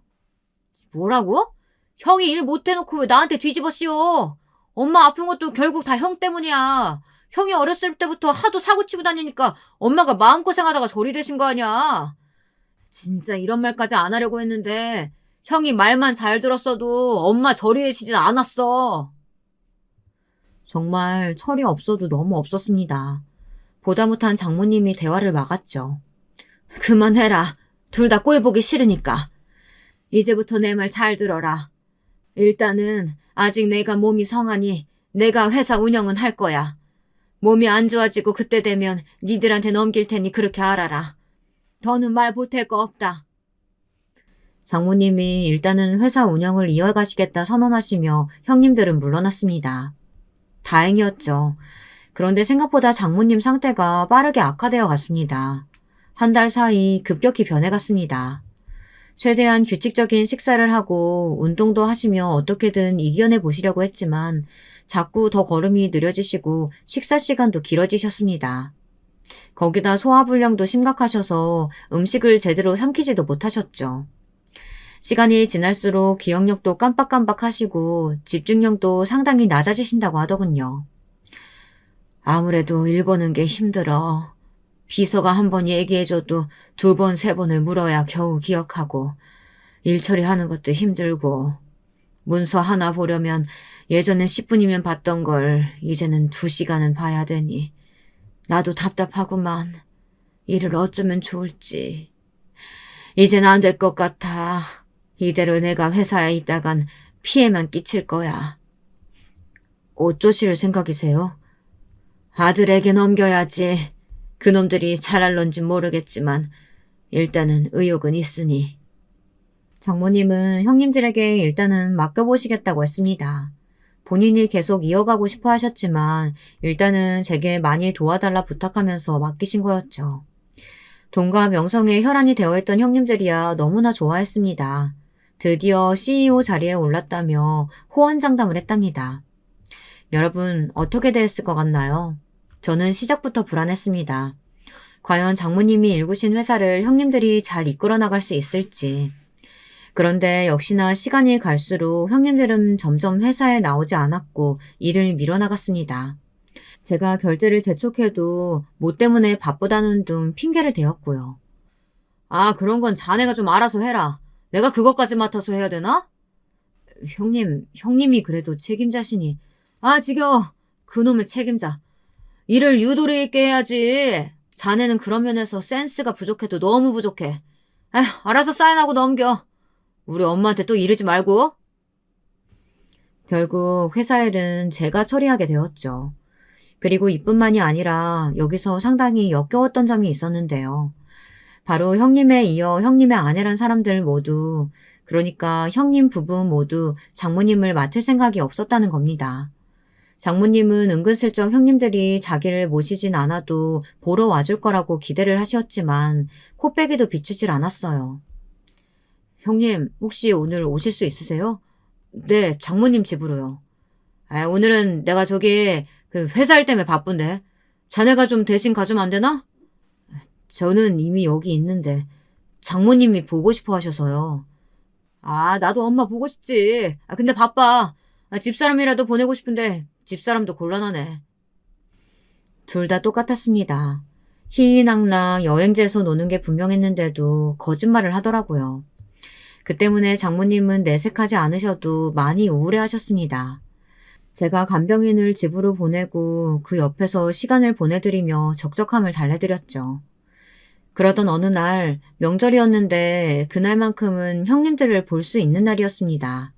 뭐라고? 형이 일 못해놓고 왜 나한테 뒤집어 씌워? 엄마 아픈 것도 결국 다 형 때문이야. 형이 어렸을 때부터 하도 사고치고 다니니까 엄마가 마음고생하다가 저리 되신 거 아니야. 진짜 이런 말까지 안 하려고 했는데 형이 말만 잘 들었어도 엄마 저리 되시진 않았어. 정말 철이 없어도 너무 없었습니다. 보다 못한 장모님이 대화를 막았죠. 그만해라. 둘 다 꼴 보기 싫으니까. 이제부터 내 말 잘 들어라. 일단은 아직 내가 몸이 성하니 내가 회사 운영은 할 거야. 몸이 안 좋아지고 그때 되면 니들한테 넘길 테니 그렇게 알아라. 더는 말 보탤 거 없다. 장모님이 일단은 회사 운영을 이어가시겠다 선언하시며 형님들은 물러났습니다. 다행이었죠. 그런데 생각보다 장모님 상태가 빠르게 악화되어 갔습니다. 한 달 사이 급격히 변해갔습니다. 최대한 규칙적인 식사를 하고 운동도 하시며 어떻게든 이겨내 보시려고 했지만 자꾸 더 걸음이 느려지시고 식사 시간도 길어지셨습니다. 거기다 소화불량도 심각하셔서 음식을 제대로 삼키지도 못하셨죠. 시간이 지날수록 기억력도 깜빡깜빡 하시고 집중력도 상당히 낮아지신다고 하더군요. 아무래도 일 보는 게 힘들어. 비서가 한 번 얘기해줘도 두 번, 세 번을 물어야 겨우 기억하고 일 처리하는 것도 힘들고 문서 하나 보려면 예전엔 10분이면 봤던 걸 이제는 2시간은 봐야 되니 나도 답답하구만. 일을 어쩌면 좋을지. 이젠 안 될 것 같아. 이대로 내가 회사에 있다간 피해만 끼칠 거야. 어쩌실 생각이세요? 아들에게 넘겨야지. 그놈들이 잘할런진 모르겠지만 일단은 의욕은 있으니. 장모님은 형님들에게 일단은 맡겨보시겠다고 했습니다. 본인이 계속 이어가고 싶어 하셨지만 일단은 제게 많이 도와달라 부탁하면서 맡기신 거였죠. 돈과 명성에 혈안이 되어있던 형님들이야 너무나 좋아했습니다. 드디어 CEO 자리에 올랐다며 호언장담을 했답니다. 여러분 어떻게 됐을 것 같나요? 저는 시작부터 불안했습니다. 과연 장모님이 일구신 회사를 형님들이 잘 이끌어 나갈 수 있을지. 그런데 역시나 시간이 갈수록 형님들은 점점 회사에 나오지 않았고 일을 밀어나갔습니다. 제가 결제를 재촉해도 뭐 때문에 바쁘다는 등 핑계를 대었고요. 아, 그런 건 자네가 좀 알아서 해라. 내가 그것까지 맡아서 해야 되나? 형님이 그래도 책임자시니. 아, 지겨워. 그놈의 책임자. 일을 유도리 있게 해야지. 자네는 그런 면에서 센스가 부족해도 너무 부족해. 에휴, 알아서 사인하고 넘겨. 우리 엄마한테 또 이러지 말고. 결국 회사 일은 제가 처리하게 되었죠. 그리고 이뿐만이 아니라 여기서 상당히 역겨웠던 점이 있었는데요. 바로 형님에 이어 형님의 아내란 사람들 모두, 그러니까 형님 부부 모두 장모님을 맡을 생각이 없었다는 겁니다. 장모님은 은근슬쩍 형님들이 자기를 모시진 않아도 보러 와줄 거라고 기대를 하셨지만 코빼기도 비추질 않았어요. 형님, 혹시 오늘 오실 수 있으세요? 네, 장모님 집으로요. 아, 오늘은 내가 저기 그 회사 일 때문에 바쁜데 자네가 좀 대신 가주면 안 되나? 저는 이미 여기 있는데 장모님이 보고 싶어 하셔서요. 아, 나도 엄마 보고 싶지. 아, 근데 바빠. 아, 집사람이라도 보내고 싶은데 집사람도 곤란하네. 둘 다 똑같았습니다. 희희낙낙 여행지에서 노는 게 분명했는데도 거짓말을 하더라고요. 그 때문에 장모님은 내색하지 않으셔도 많이 우울해하셨습니다. 제가 간병인을 집으로 보내고 그 옆에서 시간을 보내드리며 적적함을 달래드렸죠. 그러던 어느 날 명절이었는데 그날만큼은 형님들을 볼 수 있는 날이었습니다.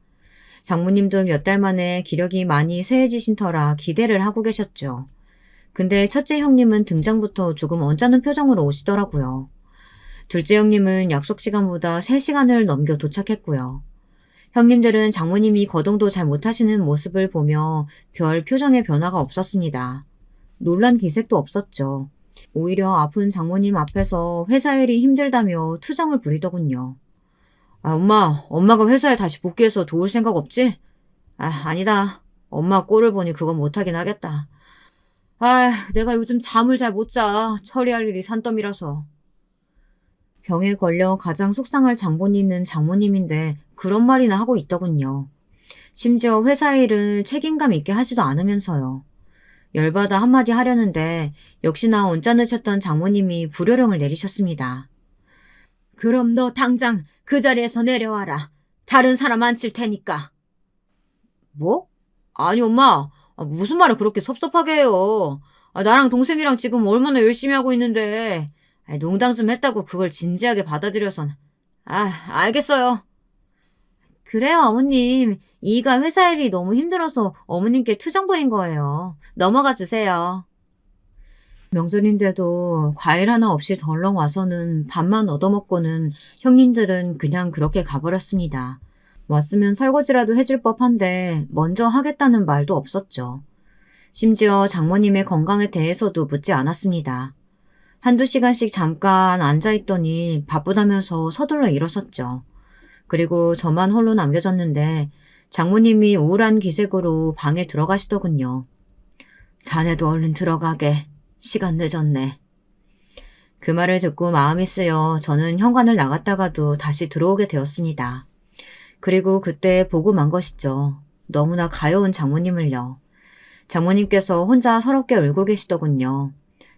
장모님도 몇 달 만에 기력이 많이 쇠해지신 터라 기대를 하고 계셨죠. 근데 첫째 형님은 등장부터 조금 언짢은 표정으로 오시더라고요. 둘째 형님은 약속 시간보다 3시간을 넘겨 도착했고요. 형님들은 장모님이 거동도 잘 못하시는 모습을 보며 별 표정의 변화가 없었습니다. 놀란 기색도 없었죠. 오히려 아픈 장모님 앞에서 회사 일이 힘들다며 투정을 부리더군요. 아, 엄마가 회사에 다시 복귀해서 도울 생각 없지? 아, 아니다. 엄마 꼴을 보니 그건 못하긴 하겠다. 아, 내가 요즘 잠을 잘 못 자. 처리할 일이 산더미라서. 병에 걸려 가장 속상할 장본인은 장모님인데 그런 말이나 하고 있더군요. 심지어 회사 일을 책임감 있게 하지도 않으면서요. 열받아 한마디 하려는데 역시나 언짢으셨던 장모님이 불효령을 내리셨습니다. 그럼 너 당장 그 자리에서 내려와라. 다른 사람 앉힐 테니까. 뭐? 아니 엄마, 무슨 말을 그렇게 섭섭하게 해요. 나랑 동생이랑 지금 얼마나 열심히 하고 있는데 농담 좀 했다고 그걸 진지하게 받아들여선. 알겠어요. 그래요 어머님. 이가 회사 일이 너무 힘들어서 어머님께 투정 부린 거예요. 넘어가 주세요. 명절인데도 과일 하나 없이 덜렁 와서는 밥만 얻어먹고는 형님들은 그냥 그렇게 가버렸습니다. 왔으면 설거지라도 해줄 법한데 먼저 하겠다는 말도 없었죠. 심지어 장모님의 건강에 대해서도 묻지 않았습니다. 한두 시간씩 잠깐 앉아있더니 바쁘다면서 서둘러 일어섰죠. 그리고 저만 홀로 남겨졌는데 장모님이 우울한 기색으로 방에 들어가시더군요. 자네도 얼른 들어가게. 시간 늦었네. 그 말을 듣고 마음이 쓰여 저는 현관을 나갔다가도 다시 들어오게 되었습니다. 그리고 그때 보고 만 것이죠. 너무나 가여운 장모님을요. 장모님께서 혼자 서럽게 울고 계시더군요.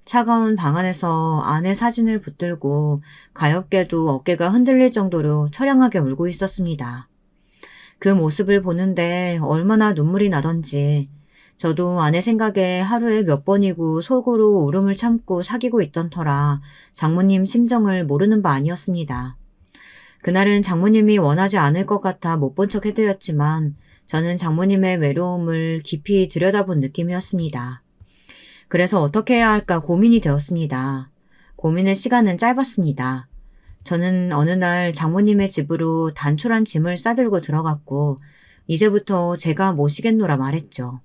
차가운 방 안에서 아내 사진을 붙들고 가엾게도 어깨가 흔들릴 정도로 처량하게 울고 있었습니다. 그 모습을 보는데 얼마나 눈물이 나던지 저도 아내 생각에 하루에 몇 번이고 속으로 울음을 참고 사귀고 있던 터라 장모님 심정을 모르는 바 아니었습니다. 그날은 장모님이 원하지 않을 것 같아 못 본 척 해드렸지만 저는 장모님의 외로움을 깊이 들여다본 느낌이었습니다. 그래서 어떻게 해야 할까 고민이 되었습니다. 고민의 시간은 짧았습니다. 저는 어느 날 장모님의 집으로 단촐한 짐을 싸들고 들어갔고 이제부터 제가 모시겠노라 말했죠.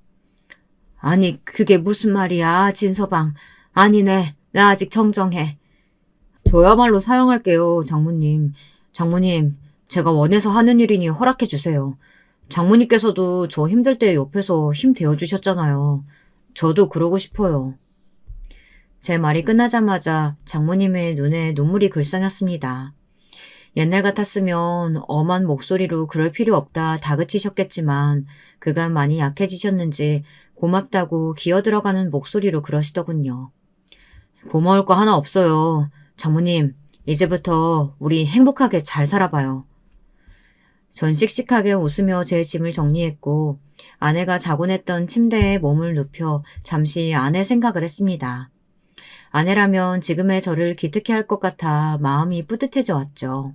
아니 그게 무슨 말이야 진서방. 아니네 나 아직 정정해. 저야말로 사양할게요 장모님. 장모님 제가 원해서 하는 일이니 허락해 주세요. 장모님께서도 저 힘들 때 옆에서 힘 되어주셨잖아요. 저도 그러고 싶어요. 제 말이 끝나자마자 장모님의 눈에 눈물이 글썽였습니다. 옛날 같았으면 엄한 목소리로 그럴 필요 없다 다그치셨겠지만 그간 많이 약해지셨는지 고맙다고 기어들어가는 목소리로 그러시더군요. 고마울 거 하나 없어요. 장모님, 이제부터 우리 행복하게 잘 살아봐요. 전 씩씩하게 웃으며 제 짐을 정리했고 아내가 자곤 했던 침대에 몸을 눕혀 잠시 아내 생각을 했습니다. 아내라면 지금의 저를 기특해 할 것 같아 마음이 뿌듯해져 왔죠.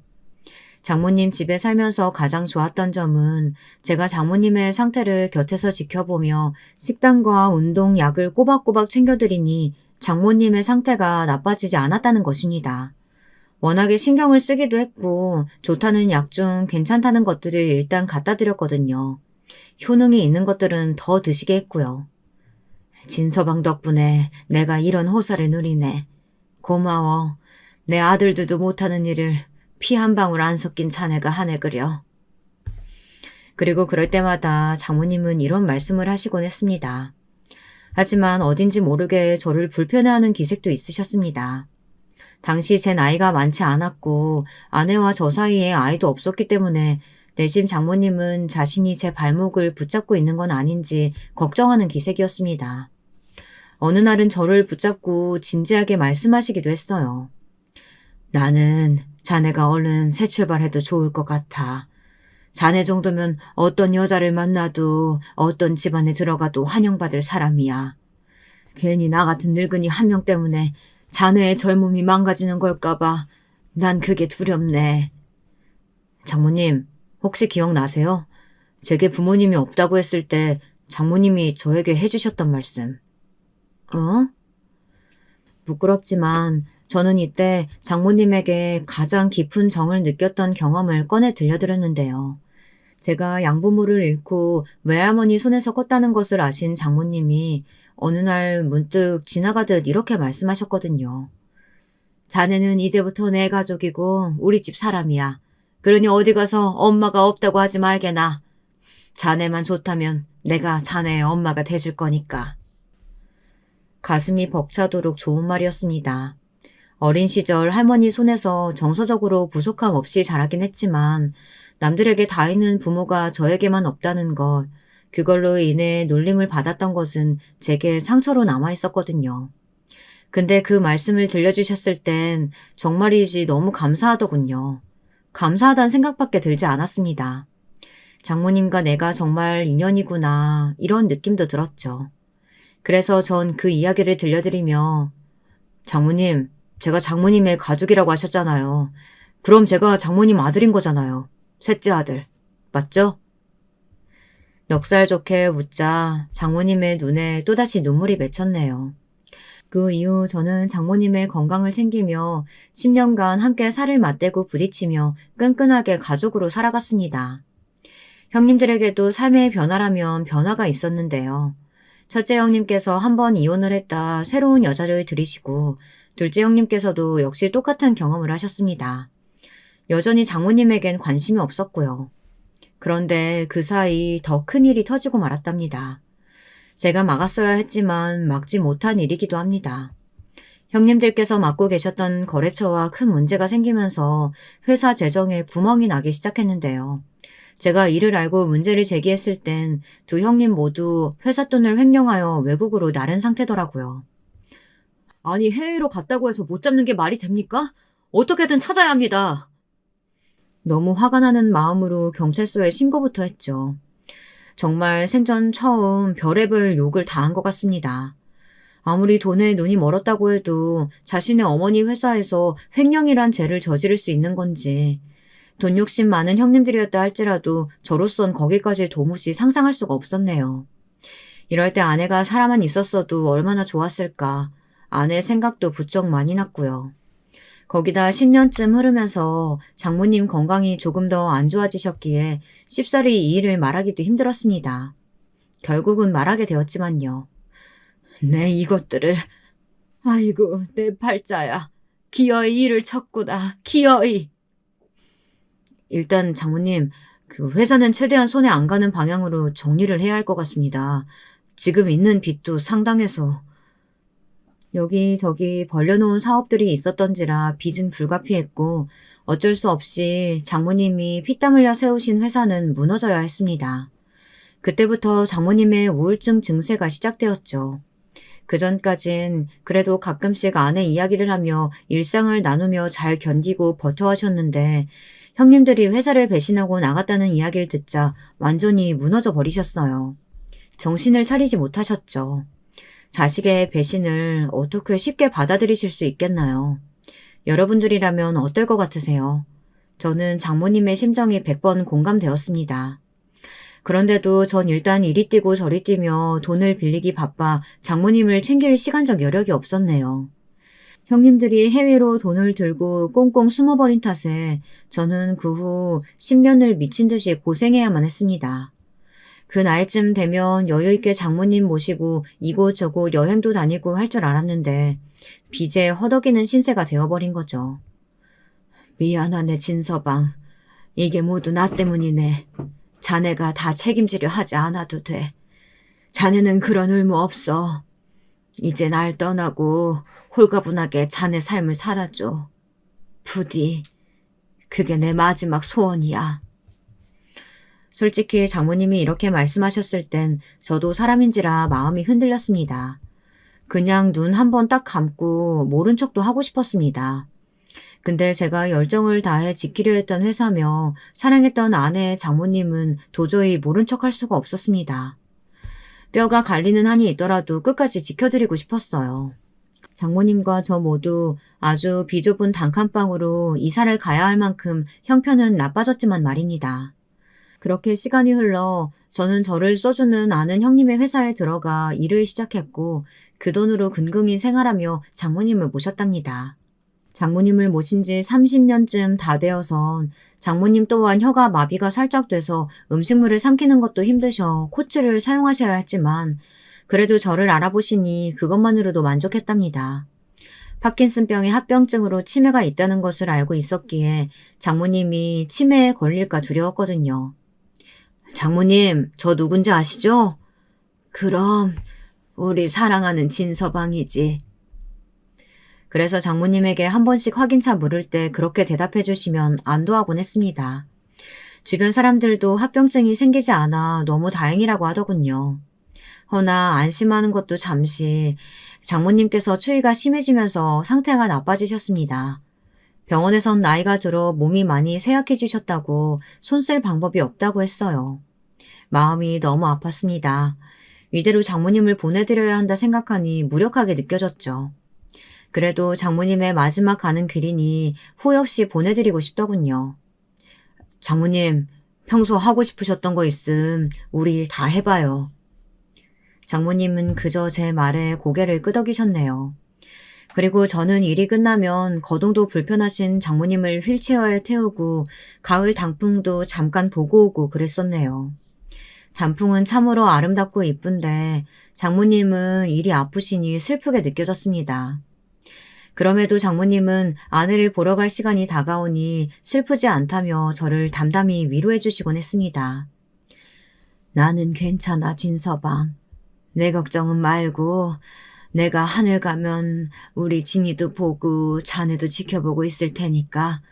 장모님 집에 살면서 가장 좋았던 점은 제가 장모님의 상태를 곁에서 지켜보며 식단과 운동, 약을 꼬박꼬박 챙겨드리니 장모님의 상태가 나빠지지 않았다는 것입니다. 워낙에 신경을 쓰기도 했고 좋다는 약 중 괜찮다는 것들을 일단 갖다 드렸거든요. 효능이 있는 것들은 더 드시게 했고요. 진서방 덕분에 내가 이런 호사를 누리네. 고마워. 내 아들들도 못하는 일을 피 한 방울 안 섞인 자네가 하네 그려. 그리고 그럴 때마다 장모님은 이런 말씀을 하시곤 했습니다. 하지만 어딘지 모르게 저를 불편해하는 기색도 있으셨습니다. 당시 제 나이가 많지 않았고 아내와 저 사이에 아이도 없었기 때문에 내심 장모님은 자신이 제 발목을 붙잡고 있는 건 아닌지 걱정하는 기색이었습니다. 어느 날은 저를 붙잡고 진지하게 말씀하시기도 했어요. 나는 자네가 얼른 새 출발해도 좋을 것 같아. 자네 정도면 어떤 여자를 만나도 어떤 집안에 들어가도 환영받을 사람이야. 괜히 나 같은 늙은이 한 명 때문에 자네의 젊음이 망가지는 걸까봐 난 그게 두렵네. 장모님, 혹시 기억나세요? 제게 부모님이 없다고 했을 때 장모님이 저에게 해주셨던 말씀. 어? 부끄럽지만 저는 이때 장모님에게 가장 깊은 정을 느꼈던 경험을 꺼내 들려드렸는데요. 제가 양부모를 잃고 외할머니 손에서 컸다는 것을 아신 장모님이 어느 날 문득 지나가듯 이렇게 말씀하셨거든요. 자네는 이제부터 내 가족이고 우리 집 사람이야. 그러니 어디 가서 엄마가 없다고 하지 말게나. 자네만 좋다면 내가 자네의 엄마가 돼줄 거니까. 가슴이 벅차도록 좋은 말이었습니다. 어린 시절 할머니 손에서 정서적으로 부족함 없이 자라긴 했지만 남들에게 다 있는 부모가 저에게만 없다는 것, 그걸로 인해 놀림을 받았던 것은 제게 상처로 남아있었거든요. 근데 그 말씀을 들려주셨을 땐 정말이지 너무 감사하더군요. 감사하다는 생각밖에 들지 않았습니다. 장모님과 내가 정말 인연이구나 이런 느낌도 들었죠. 그래서 전 그 이야기를 들려드리며 장모님, 제가 장모님의 가족이라고 하셨잖아요. 그럼 제가 장모님 아들인 거잖아요. 셋째 아들. 맞죠? 넉살 좋게 웃자 장모님의 눈에 또다시 눈물이 맺혔네요. 그 이후 저는 장모님의 건강을 챙기며 10년간 함께 살을 맞대고 부딪히며 끈끈하게 가족으로 살아갔습니다. 형님들에게도 삶의 변화라면 변화가 있었는데요. 첫째 형님께서 한 번 이혼을 했다 새로운 여자를 들이시고 둘째 형님께서도 역시 똑같은 경험을 하셨습니다. 여전히 장모님에겐 관심이 없었고요. 그런데 그 사이 더 큰 일이 터지고 말았답니다. 제가 막았어야 했지만 막지 못한 일이기도 합니다. 형님들께서 맡고 계셨던 거래처와 큰 문제가 생기면서 회사 재정에 구멍이 나기 시작했는데요. 제가 이를 알고 문제를 제기했을 땐 두 형님 모두 회사 돈을 횡령하여 외국으로 나른 상태더라고요. 아니, 해외로 갔다고 해서 못 잡는 게 말이 됩니까? 어떻게든 찾아야 합니다. 너무 화가 나는 마음으로 경찰서에 신고부터 했죠. 정말 생전 처음 별의별 욕을 다 한 것 같습니다. 아무리 돈에 눈이 멀었다고 해도 자신의 어머니 회사에서 횡령이란 죄를 저지를 수 있는 건지, 돈 욕심 많은 형님들이었다 할지라도 저로선 거기까지 도무지 상상할 수가 없었네요. 이럴 때 아내가 살아만 있었어도 얼마나 좋았을까. 아내 생각도 부쩍 많이 났고요. 거기다 10년쯤 흐르면서 장모님 건강이 조금 더 안 좋아지셨기에 쉽사리 이 일을 말하기도 힘들었습니다. 결국은 말하게 되었지만요. 내 이것들을, 아이고 내 팔자야. 기어이 일을 쳤구나. 기어이. 일단 장모님, 그 회사는 최대한 손에 안 가는 방향으로 정리를 해야 할 것 같습니다. 지금 있는 빚도 상당해서. 여기저기 벌려놓은 사업들이 있었던지라 빚은 불가피했고 어쩔 수 없이 장모님이 피땀 흘려 세우신 회사는 무너져야 했습니다. 그때부터 장모님의 우울증 증세가 시작되었죠. 그전까진 그래도 가끔씩 아내 이야기를 하며 일상을 나누며 잘 견디고 버텨하셨는데 형님들이 회사를 배신하고 나갔다는 이야기를 듣자 완전히 무너져 버리셨어요. 정신을 차리지 못하셨죠. 자식의 배신을 어떻게 쉽게 받아들이실 수 있겠나요? 여러분들이라면 어떨 것 같으세요? 저는 장모님의 심정이 100번 공감되었습니다. 그런데도 전 일단 이리 뛰고 저리 뛰며 돈을 빌리기 바빠 장모님을 챙길 시간적 여력이 없었네요. 형님들이 해외로 돈을 들고 꽁꽁 숨어버린 탓에 저는 그 후 10년을 미친 듯이 고생해야만 했습니다. 그 나이쯤 되면 여유있게 장모님 모시고 이곳저곳 여행도 다니고 할 줄 알았는데 빚에 허덕이는 신세가 되어버린 거죠. 미안하네 진서방. 이게 모두 나 때문이네. 자네가 다 책임지려 하지 않아도 돼. 자네는 그런 의무 없어. 이제 날 떠나고 홀가분하게 자네 삶을 살아줘. 부디 그게 내 마지막 소원이야. 솔직히 장모님이 이렇게 말씀하셨을 땐 저도 사람인지라 마음이 흔들렸습니다. 그냥 눈 한 번 딱 감고 모른 척도 하고 싶었습니다. 근데 제가 열정을 다해 지키려 했던 회사며 사랑했던 아내 장모님은 도저히 모른 척 할 수가 없었습니다. 뼈가 갈리는 한이 있더라도 끝까지 지켜드리고 싶었어요. 장모님과 저 모두 아주 비좁은 단칸방으로 이사를 가야 할 만큼 형편은 나빠졌지만 말입니다. 그렇게 시간이 흘러 저는 저를 써주는 아는 형님의 회사에 들어가 일을 시작했고 그 돈으로 근근히 생활하며 장모님을 모셨답니다. 장모님을 모신 지 30년쯤 다 되어선 장모님 또한 혀가 마비가 살짝 돼서 음식물을 삼키는 것도 힘드셔 코츠를 사용하셔야 했지만 그래도 저를 알아보시니 그것만으로도 만족했답니다. 파킨슨병의 합병증으로 치매가 있다는 것을 알고 있었기에 장모님이 치매에 걸릴까 두려웠거든요. 장모님, 저 누군지 아시죠? 그럼 우리 사랑하는 진서방이지. 그래서 장모님에게 한 번씩 확인차 물을 때 그렇게 대답해 주시면 안도하곤 했습니다. 주변 사람들도 합병증이 생기지 않아 너무 다행이라고 하더군요. 허나 안심하는 것도 잠시 장모님께서 추위가 심해지면서 상태가 나빠지셨습니다. 병원에선 나이가 들어 몸이 많이 쇠약해지셨다고 손 쓸 방법이 없다고 했어요. 마음이 너무 아팠습니다. 이대로 장모님을 보내드려야 한다 생각하니 무력하게 느껴졌죠. 그래도 장모님의 마지막 가는 길이니 후회 없이 보내드리고 싶더군요. 장모님, 평소 하고 싶으셨던 거 있음 우리 다 해봐요. 장모님은 그저 제 말에 고개를 끄덕이셨네요. 그리고 저는 일이 끝나면 거동도 불편하신 장모님을 휠체어에 태우고 가을 단풍도 잠깐 보고 오고 그랬었네요. 단풍은 참으로 아름답고 이쁜데 장모님은 일이 아프시니 슬프게 느껴졌습니다. 그럼에도 장모님은 아내를 보러 갈 시간이 다가오니 슬프지 않다며 저를 담담히 위로해 주시곤 했습니다. 나는 괜찮아, 진서방. 내 걱정은 말고 내가 하늘 가면 우리 진이도 보고 자네도 지켜보고 있을 테니까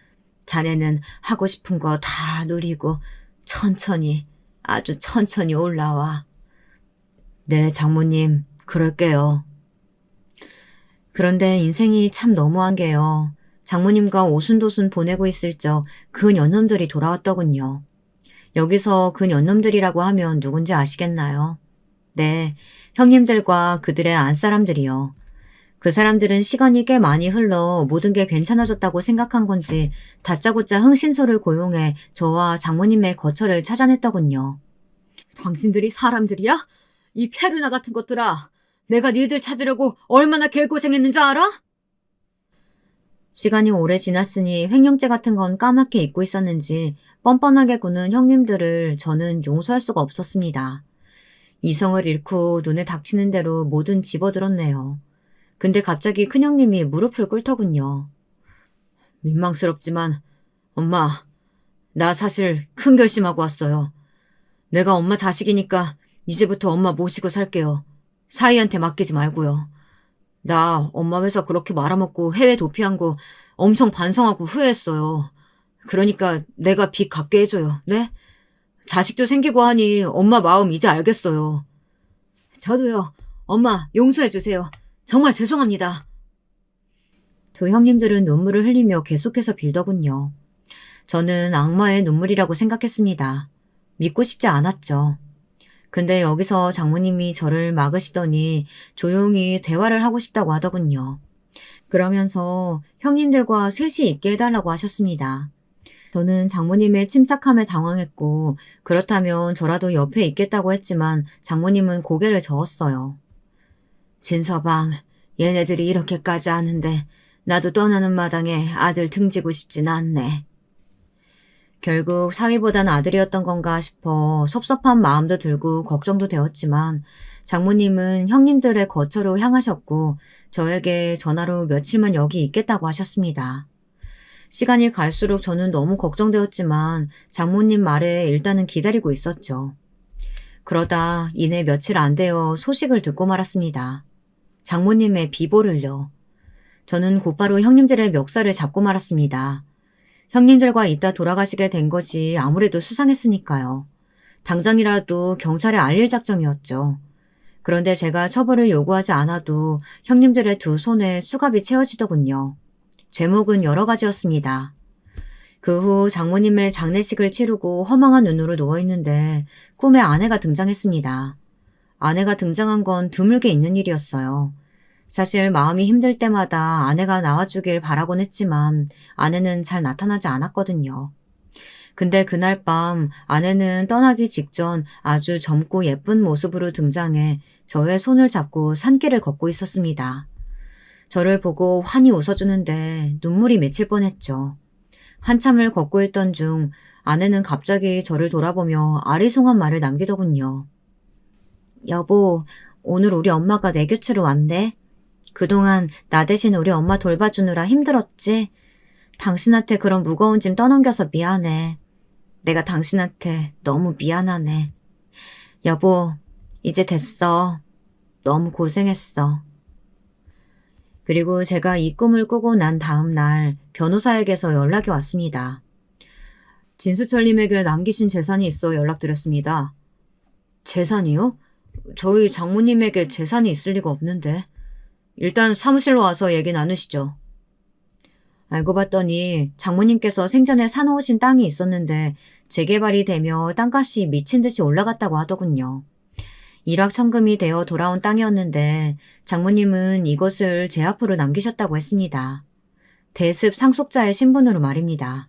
자네는 하고 싶은 거 다 누리고 천천히, 아주 천천히 올라와. 네, 장모님, 그럴게요. 그런데 인생이 참 너무한 게요. 장모님과 오순도순 보내고 있을 적 그 연놈들이 돌아왔더군요. 여기서 그 연놈들이라고 하면 누군지 아시겠나요? 네, 형님들과 그들의 안사람들이요. 그 사람들은 시간이 꽤 많이 흘러 모든 게 괜찮아졌다고 생각한 건지 다짜고짜 흥신소를 고용해 저와 장모님의 거처를 찾아냈더군요. 당신들이 사람들이야? 이 페루나 같은 것들아. 내가 니들 찾으려고 얼마나 개고생했는지 알아? 시간이 오래 지났으니 횡령죄 같은 건 까맣게 잊고 있었는지 뻔뻔하게 구는 형님들을 저는 용서할 수가 없었습니다. 이성을 잃고 눈에 닥치는 대로 뭐든 집어들었네요. 근데 갑자기 큰형님이 무릎을 꿇더군요. 민망스럽지만 엄마, 나 사실 큰 결심하고 왔어요. 내가 엄마 자식이니까 이제부터 엄마 모시고 살게요. 사이한테 맡기지 말고요. 나 엄마 회사 그렇게 말아먹고 해외 도피한 거 엄청 반성하고 후회했어요. 그러니까 내가 빚 갚게 해줘요. 네? 자식도 생기고 하니 엄마 마음 이제 알겠어요. 저도요. 엄마 용서해주세요. 정말 죄송합니다. 두 형님들은 눈물을 흘리며 계속해서 빌더군요. 저는 악마의 눈물이라고 생각했습니다. 믿고 싶지 않았죠. 근데 여기서 장모님이 저를 막으시더니 조용히 대화를 하고 싶다고 하더군요. 그러면서 형님들과 셋이 있게 해달라고 하셨습니다. 저는 장모님의 침착함에 당황했고 그렇다면 저라도 옆에 있겠다고 했지만 장모님은 고개를 저었어요. 진서방, 얘네들이 이렇게까지 하는데 나도 떠나는 마당에 아들 등지고 싶진 않네. 결국 사위보단 아들이었던 건가 싶어 섭섭한 마음도 들고 걱정도 되었지만 장모님은 형님들의 거처로 향하셨고 저에게 전화로 며칠만 여기 있겠다고 하셨습니다. 시간이 갈수록 저는 너무 걱정되었지만 장모님 말에 일단은 기다리고 있었죠. 그러다 이내 며칠 안 되어 소식을 듣고 말았습니다. 장모님의 비보를요. 저는 곧바로 형님들의 멱살을 잡고 말았습니다. 형님들과 있다 돌아가시게 된 것이 아무래도 수상했으니까요. 당장이라도 경찰에 알릴 작정이었죠. 그런데 제가 처벌을 요구하지 않아도 형님들의 두 손에 수갑이 채워지더군요. 제목은 여러 가지였습니다. 그 후 장모님의 장례식을 치르고 허망한 눈으로 누워있는데 꿈에 아내가 등장했습니다. 아내가 등장한 건 드물게 있는 일이었어요. 사실 마음이 힘들 때마다 아내가 나와주길 바라곤 했지만 아내는 잘 나타나지 않았거든요. 근데 그날 밤 아내는 떠나기 직전 아주 젊고 예쁜 모습으로 등장해 저의 손을 잡고 산길을 걷고 있었습니다. 저를 보고 환히 웃어주는데 눈물이 맺힐 뻔했죠. 한참을 걷고 있던 중 아내는 갑자기 저를 돌아보며 아리송한 말을 남기더군요. 여보, 오늘 우리 엄마가 내 곁으로 왔네. 그동안 나 대신 우리 엄마 돌봐주느라 힘들었지? 당신한테 그런 무거운 짐 떠넘겨서 미안해. 내가 당신한테 너무 미안하네. 여보, 이제 됐어. 너무 고생했어. 그리고 제가 이 꿈을 꾸고 난 다음 날 변호사에게서 연락이 왔습니다. 진수철님에게 남기신 재산이 있어 연락드렸습니다. 재산이요? 저희 장모님에게 재산이 있을 리가 없는데. 일단 사무실로 와서 얘기 나누시죠. 알고 봤더니 장모님께서 생전에 사놓으신 땅이 있었는데 재개발이 되며 땅값이 미친 듯이 올라갔다고 하더군요. 일확천금이 되어 돌아온 땅이었는데 장모님은 이것을 제 앞으로 남기셨다고 했습니다. 대습 상속자의 신분으로 말입니다.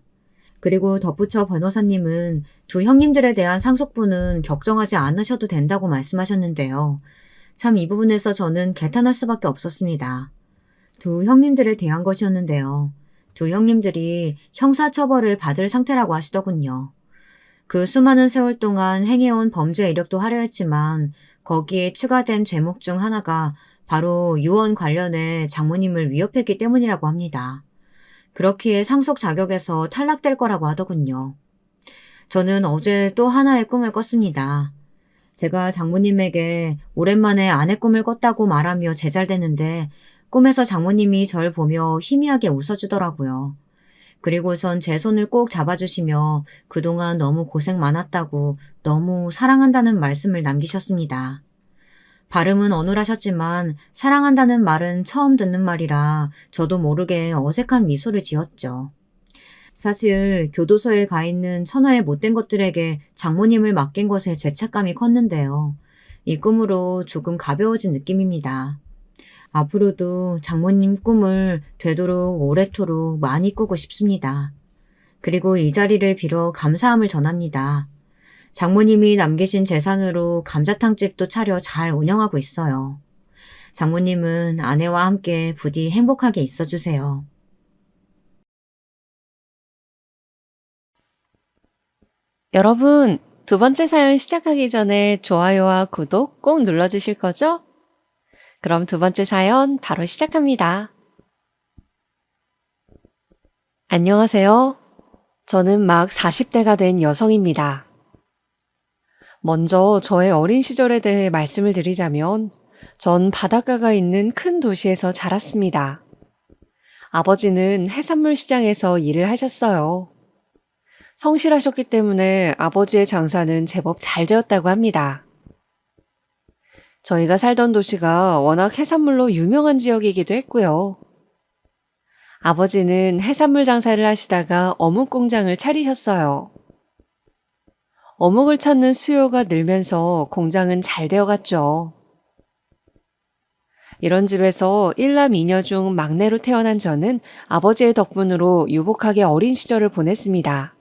그리고 덧붙여 변호사님은 두 형님들에 대한 상속분은 걱정하지 않으셔도 된다고 말씀하셨는데요. 참 이 부분에서 저는 개탄할 수밖에 없었습니다. 두 형님들에 대한 것이었는데요. 두 형님들이 형사처벌을 받을 상태라고 하시더군요. 그 수많은 세월 동안 행해온 범죄 이력도 화려했지만 거기에 추가된 죄목 중 하나가 바로 유언 관련해 장모님을 위협했기 때문이라고 합니다. 그렇기에 상속 자격에서 탈락될 거라고 하더군요. 저는 어제 또 하나의 꿈을 꿨습니다. 제가 장모님에게 오랜만에 아내 꿈을 꿨다고 말하며 제잘됐는데 꿈에서 장모님이 절 보며 희미하게 웃어주더라고요. 그리고선 제 손을 꼭 잡아주시며 그동안 너무 고생 많았다고 너무 사랑한다는 말씀을 남기셨습니다. 발음은 어눌하셨지만 사랑한다는 말은 처음 듣는 말이라 저도 모르게 어색한 미소를 지었죠. 사실 교도소에 가 있는 천하의 못된 것들에게 장모님을 맡긴 것에 죄책감이 컸는데요. 이 꿈으로 조금 가벼워진 느낌입니다. 앞으로도 장모님 꿈을 되도록 오래도록 많이 꾸고 싶습니다. 그리고 이 자리를 빌어 감사함을 전합니다. 장모님이 남기신 재산으로 감자탕집도 차려 잘 운영하고 있어요. 장모님은 아내와 함께 부디 행복하게 있어주세요. 여러분, 두 번째 사연 시작하기 전에 좋아요와 구독 꼭 눌러주실 거죠? 그럼 두 번째 사연 바로 시작합니다. 안녕하세요. 저는 막 40대가 된 여성입니다. 먼저 저의 어린 시절에 대해 말씀을 드리자면 전 바닷가가 있는 큰 도시에서 자랐습니다. 아버지는 해산물 시장에서 일을 하셨어요. 성실하셨기 때문에 아버지의 장사는 제법 잘 되었다고 합니다. 저희가 살던 도시가 워낙 해산물로 유명한 지역이기도 했고요. 아버지는 해산물 장사를 하시다가 어묵 공장을 차리셨어요. 어묵을 찾는 수요가 늘면서 공장은 잘 되어갔죠. 이런 집에서 1남 2녀 중 막내로 태어난 저는 아버지의 덕분으로 유복하게 어린 시절을 보냈습니다.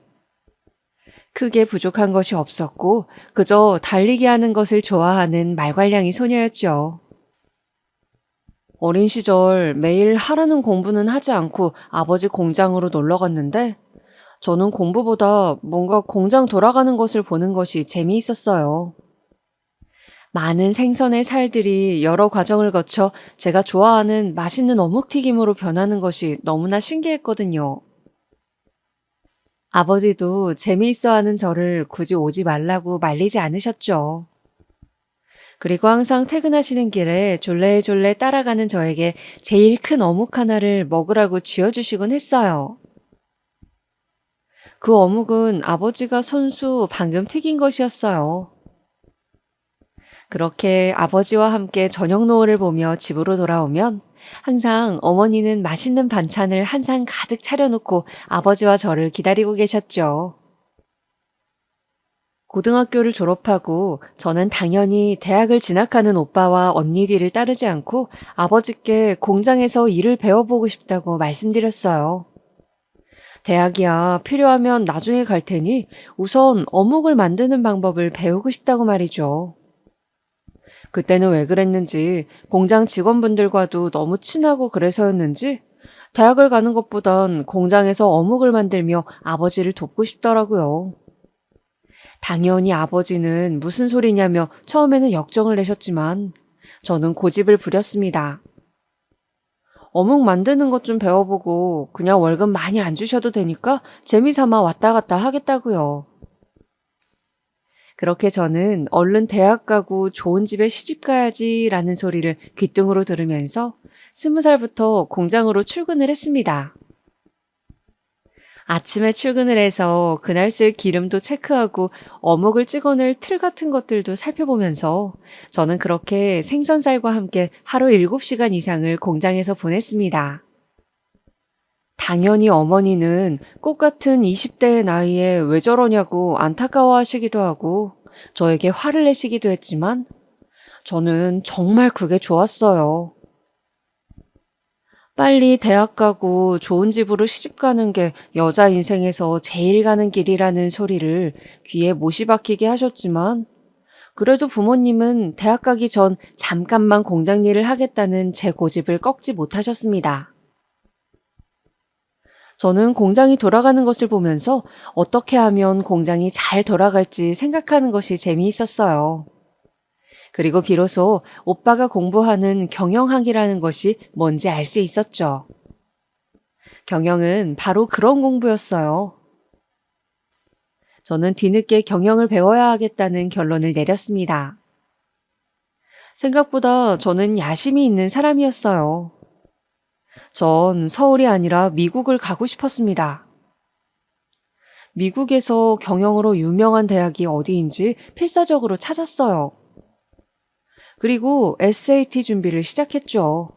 크게 부족한 것이 없었고 그저 달리기 하는 것을 좋아하는 말괄량이 소녀였죠. 어린 시절 매일 하라는 공부는 하지 않고 아버지 공장으로 놀러 갔는데 저는 공부보다 뭔가 공장 돌아가는 것을 보는 것이 재미있었어요. 많은 생선의 살들이 여러 과정을 거쳐 제가 좋아하는 맛있는 어묵튀김으로 변하는 것이 너무나 신기했거든요. 아버지도 재미있어하는 저를 굳이 오지 말라고 말리지 않으셨죠. 그리고 항상 퇴근하시는 길에 졸래졸래 따라가는 저에게 제일 큰 어묵 하나를 먹으라고 쥐어주시곤 했어요. 그 어묵은 아버지가 손수 방금 튀긴 것이었어요. 그렇게 아버지와 함께 저녁 노을을 보며 집으로 돌아오면 항상 어머니는 맛있는 반찬을 한 상 가득 차려놓고 아버지와 저를 기다리고 계셨죠. 고등학교를 졸업하고 저는 당연히 대학을 진학하는 오빠와 언니 뒤를 따르지 않고 아버지께 공장에서 일을 배워보고 싶다고 말씀드렸어요. 대학이야 필요하면 나중에 갈 테니 우선 어묵을 만드는 방법을 배우고 싶다고 말이죠. 그때는 왜 그랬는지 공장 직원분들과도 너무 친하고 그래서였는지 대학을 가는 것보단 공장에서 어묵을 만들며 아버지를 돕고 싶더라고요. 당연히 아버지는 무슨 소리냐며 처음에는 역정을 내셨지만 저는 고집을 부렸습니다. 어묵 만드는 것 좀 배워보고 그냥 월급 많이 안 주셔도 되니까 재미삼아 왔다 갔다 하겠다고요. 그렇게 저는 얼른 대학 가고 좋은 집에 시집 가야지 라는 소리를 귓등으로 들으면서 20살부터 공장으로 출근을 했습니다. 아침에 출근을 해서 그날 쓸 기름도 체크하고 어묵을 찍어낼 틀 같은 것들도 살펴보면서 저는 그렇게 생선살과 함께 하루 7시간 이상을 공장에서 보냈습니다. 당연히 어머니는 꽃 같은 20대의 나이에 왜 저러냐고 안타까워하시기도 하고 저에게 화를 내시기도 했지만 저는 정말 그게 좋았어요. 빨리 대학 가고 좋은 집으로 시집 가는 게 여자 인생에서 제일 가는 길이라는 소리를 귀에 못이 박히게 하셨지만 그래도 부모님은 대학 가기 전 잠깐만 공장 일을 하겠다는 제 고집을 꺾지 못하셨습니다. 저는 공장이 돌아가는 것을 보면서 어떻게 하면 공장이 잘 돌아갈지 생각하는 것이 재미있었어요. 그리고 비로소 오빠가 공부하는 경영학이라는 것이 뭔지 알 수 있었죠. 경영은 바로 그런 공부였어요. 저는 뒤늦게 경영을 배워야 하겠다는 결론을 내렸습니다. 생각보다 저는 야심이 있는 사람이었어요. 전 서울이 아니라 미국을 가고 싶었습니다. 미국에서 경영으로 유명한 대학이 어디인지 필사적으로 찾았어요. 그리고 SAT 준비를 시작했죠.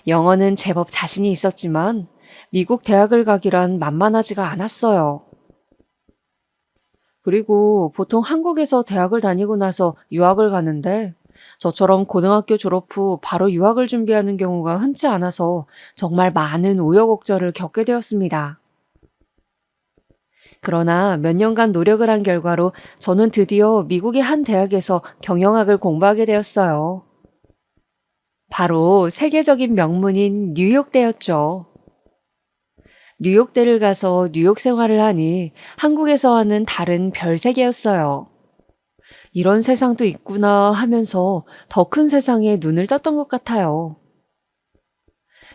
영어는 제법 자신이 있었지만 미국 대학을 가기란 만만하지가 않았어요. 그리고 보통 한국에서 대학을 다니고 나서 유학을 가는데 저처럼 고등학교 졸업 후 바로 유학을 준비하는 경우가 흔치 않아서 정말 많은 우여곡절을 겪게 되었습니다. 그러나 몇 년간 노력을 한 결과로 저는 드디어 미국의 한 대학에서 경영학을 공부하게 되었어요. 바로 세계적인 명문인 뉴욕대였죠. 뉴욕대를 가서 뉴욕 생활을 하니 한국에서와는 다른 별 세계였어요. 이런 세상도 있구나 하면서 더 큰 세상에 눈을 떴던 것 같아요.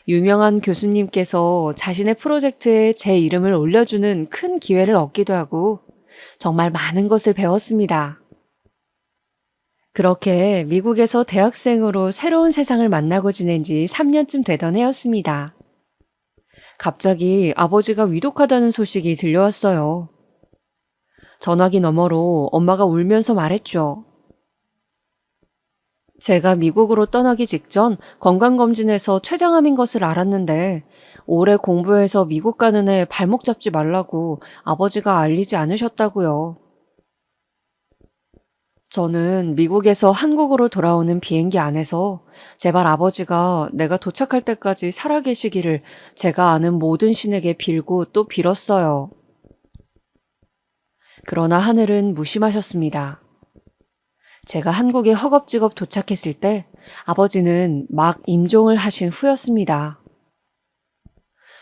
유명한 교수님께서 자신의 프로젝트에 제 이름을 올려주는 큰 기회를 얻기도 하고 정말 많은 것을 배웠습니다. 그렇게 미국에서 대학생으로 새로운 세상을 만나고 지낸 지 3년쯤 되던 해였습니다. 갑자기 아버지가 위독하다는 소식이 들려왔어요. 전화기 너머로 엄마가 울면서 말했죠. 제가 미국으로 떠나기 직전 건강검진에서 췌장암인 것을 알았는데 오래 공부해서 미국 가는 애 발목 잡지 말라고 아버지가 알리지 않으셨다고요. 저는 미국에서 한국으로 돌아오는 비행기 안에서 제발 아버지가 내가 도착할 때까지 살아계시기를 제가 아는 모든 신에게 빌고 또 빌었어요. 그러나 하늘은 무심하셨습니다. 제가 한국에 허겁지겁 도착했을 때 아버지는 막 임종을 하신 후였습니다.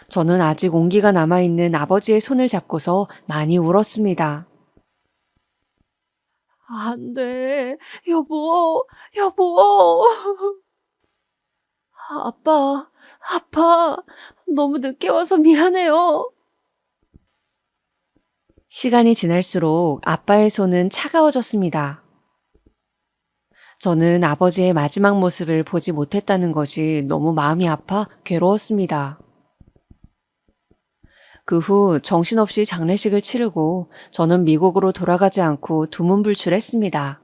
저는 아직 온기가 남아있는 아버지의 손을 잡고서 많이 울었습니다. 안 돼, 여보. 아빠, 너무 늦게 와서 미안해요. 시간이 지날수록 아빠의 손은 차가워졌습니다. 저는 아버지의 마지막 모습을 보지 못했다는 것이 너무 마음이 아파 괴로웠습니다. 그 후 정신없이 장례식을 치르고 저는 미국으로 돌아가지 않고 두문불출했습니다.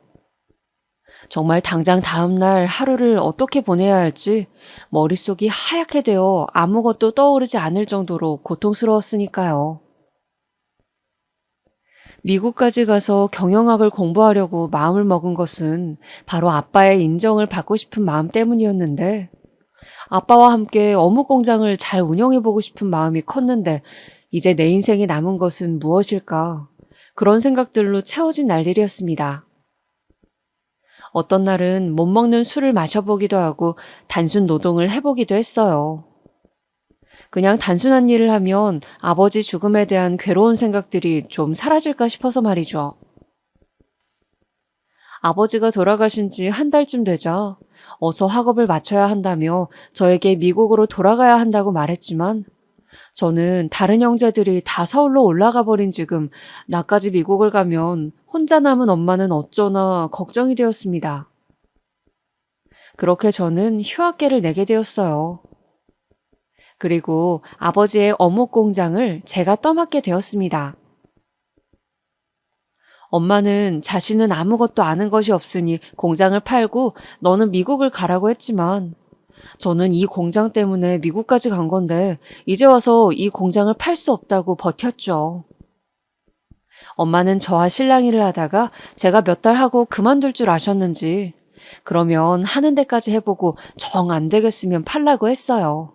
정말 당장 다음 날 하루를 어떻게 보내야 할지 머릿속이 하얗게 되어 아무것도 떠오르지 않을 정도로 고통스러웠으니까요. 미국까지 가서 경영학을 공부하려고 마음을 먹은 것은 바로 아빠의 인정을 받고 싶은 마음 때문이었는데 아빠와 함께 어묵 공장을 잘 운영해보고 싶은 마음이 컸는데 이제 내 인생에 남은 것은 무엇일까? 그런 생각들로 채워진 날들이었습니다. 어떤 날은 못 먹는 술을 마셔보기도 하고 단순 노동을 해보기도 했어요. 그냥 단순한 일을 하면 아버지 죽음에 대한 괴로운 생각들이 좀 사라질까 싶어서 말이죠. 아버지가 돌아가신 지 한 달쯤 되자 어서 학업을 마쳐야 한다며 저에게 미국으로 돌아가야 한다고 말했지만 저는 다른 형제들이 다 서울로 올라가 버린 지금 나까지 미국을 가면 혼자 남은 엄마는 어쩌나 걱정이 되었습니다. 그렇게 저는 휴학계를 내게 되었어요. 그리고 아버지의 어묵 공장을 제가 떠맡게 되었습니다. 엄마는 자신은 아무것도 아는 것이 없으니 공장을 팔고 너는 미국을 가라고 했지만 저는 이 공장 때문에 미국까지 간 건데 이제 와서 이 공장을 팔 수 없다고 버텼죠. 엄마는 저와 실랑이를 하다가 제가 몇 달 하고 그만둘 줄 아셨는지 그러면 하는 데까지 해보고 정 안 되겠으면 팔라고 했어요.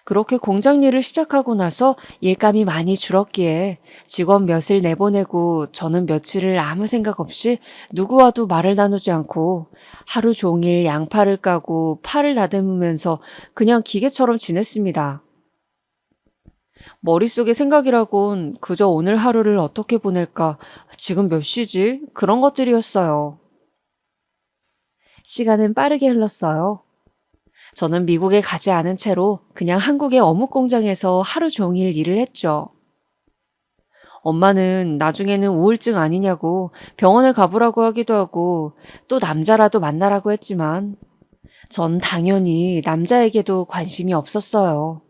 그렇게 공장 일을 시작하고 나서 일감이 많이 줄었기에 직원 몇을 내보내고 저는 며칠을 아무 생각 없이 누구와도 말을 나누지 않고 하루 종일 양파를 까고 팔을 다듬으면서 그냥 기계처럼 지냈습니다. 머릿속에 생각이라곤 그저 오늘 하루를 어떻게 보낼까, 지금 몇 시지? 그런 것들이었어요. 시간은 빠르게 흘렀어요. 저는 미국에 가지 않은 채로 그냥 한국의 어묵 공장에서 하루 종일 일을 했죠. 엄마는 나중에는 우울증 아니냐고 병원을 가보라고 하기도 하고 또 남자라도 만나라고 했지만 전 당연히 남자에게도 관심이 없었어요.